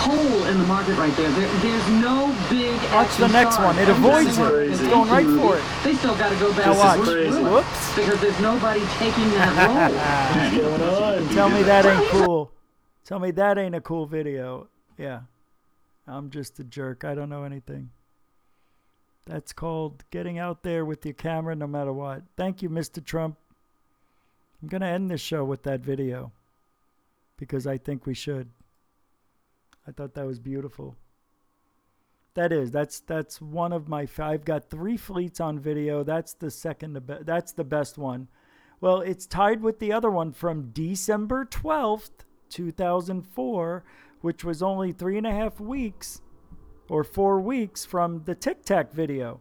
Speaker 13: hole in the market right there. There's no big
Speaker 1: Watch
Speaker 13: action
Speaker 1: the next
Speaker 13: stars.
Speaker 1: one. It
Speaker 13: Every time
Speaker 1: avoids
Speaker 13: they
Speaker 1: it.
Speaker 13: want to make
Speaker 1: It's
Speaker 13: an
Speaker 1: going right
Speaker 13: action
Speaker 1: for
Speaker 13: movie,
Speaker 1: it.
Speaker 13: They still got to go back
Speaker 1: Now
Speaker 13: to
Speaker 1: watch.
Speaker 13: Bruce Willis
Speaker 1: Whoops.
Speaker 13: because there's nobody taking that
Speaker 10: What's going on?
Speaker 1: Tell me that ain't cool. Tell me that ain't a cool video. Yeah. I'm just a jerk. I don't know anything. That's called getting out there with your camera no matter what. Thank you, Mr. Trump. I'm going to end this show with that video because I think we should. I thought that was beautiful. That's one of my I've got 3 fleets on video. That's the that's the best one. Well, it's tied with the other one from December 12th, 2004, which was only 3.5 weeks or 4 weeks from the Tic Tac video,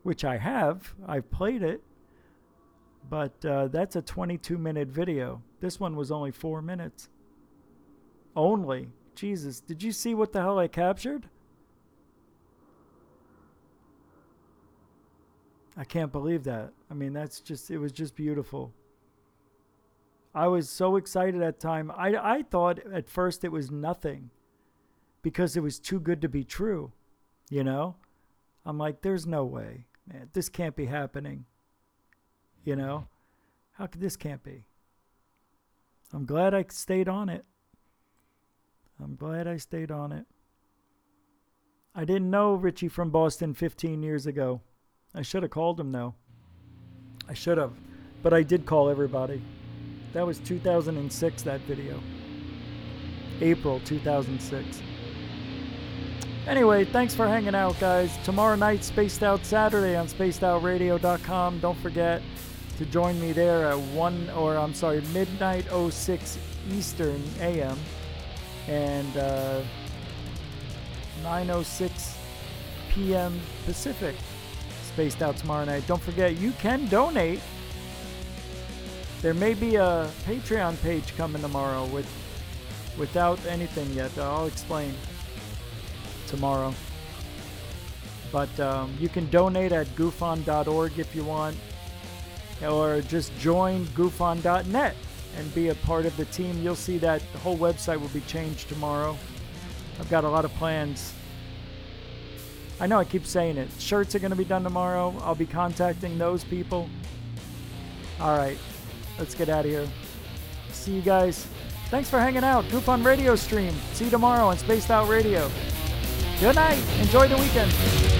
Speaker 1: which I have. I've played it, but that's a 22-minute video. This one was only 4 minutes. Only. Jesus, did you see what the hell I captured? I can't believe that. I mean, it was just beautiful. I was so excited at the time. I thought at first it was nothing because it was too good to be true, you know? I'm like, there's no way, man. This can't be happening, you know? How could this can't be? I'm glad I stayed on it. I'm glad I stayed on it. I didn't know Richie from Boston 15 years ago. I should have called him, though. I should have. But I did call everybody. That was 2006, that video. April 2006. Anyway, thanks for hanging out, guys. Tomorrow night, Spaced Out Saturday on spacedoutradio.com. Don't forget to join me there at midnight 06 Eastern AM. And 9:06 p.m. Pacific. Spaced Out tomorrow night. Don't forget, you can donate. There may be a Patreon page coming tomorrow without anything yet. I'll explain tomorrow. But you can donate at goofon.org if you want, or just join goofon.net and be a part of the team. You'll see that the whole website will be changed tomorrow. I've got a lot of plans. I know I keep saying it. Shirts are going to be done tomorrow. I'll be contacting those people. All right, let's get out of here. See you guys. Thanks for hanging out. Goof on Radio Stream. See you tomorrow on Spaced Out Radio. Good night. Enjoy the weekend.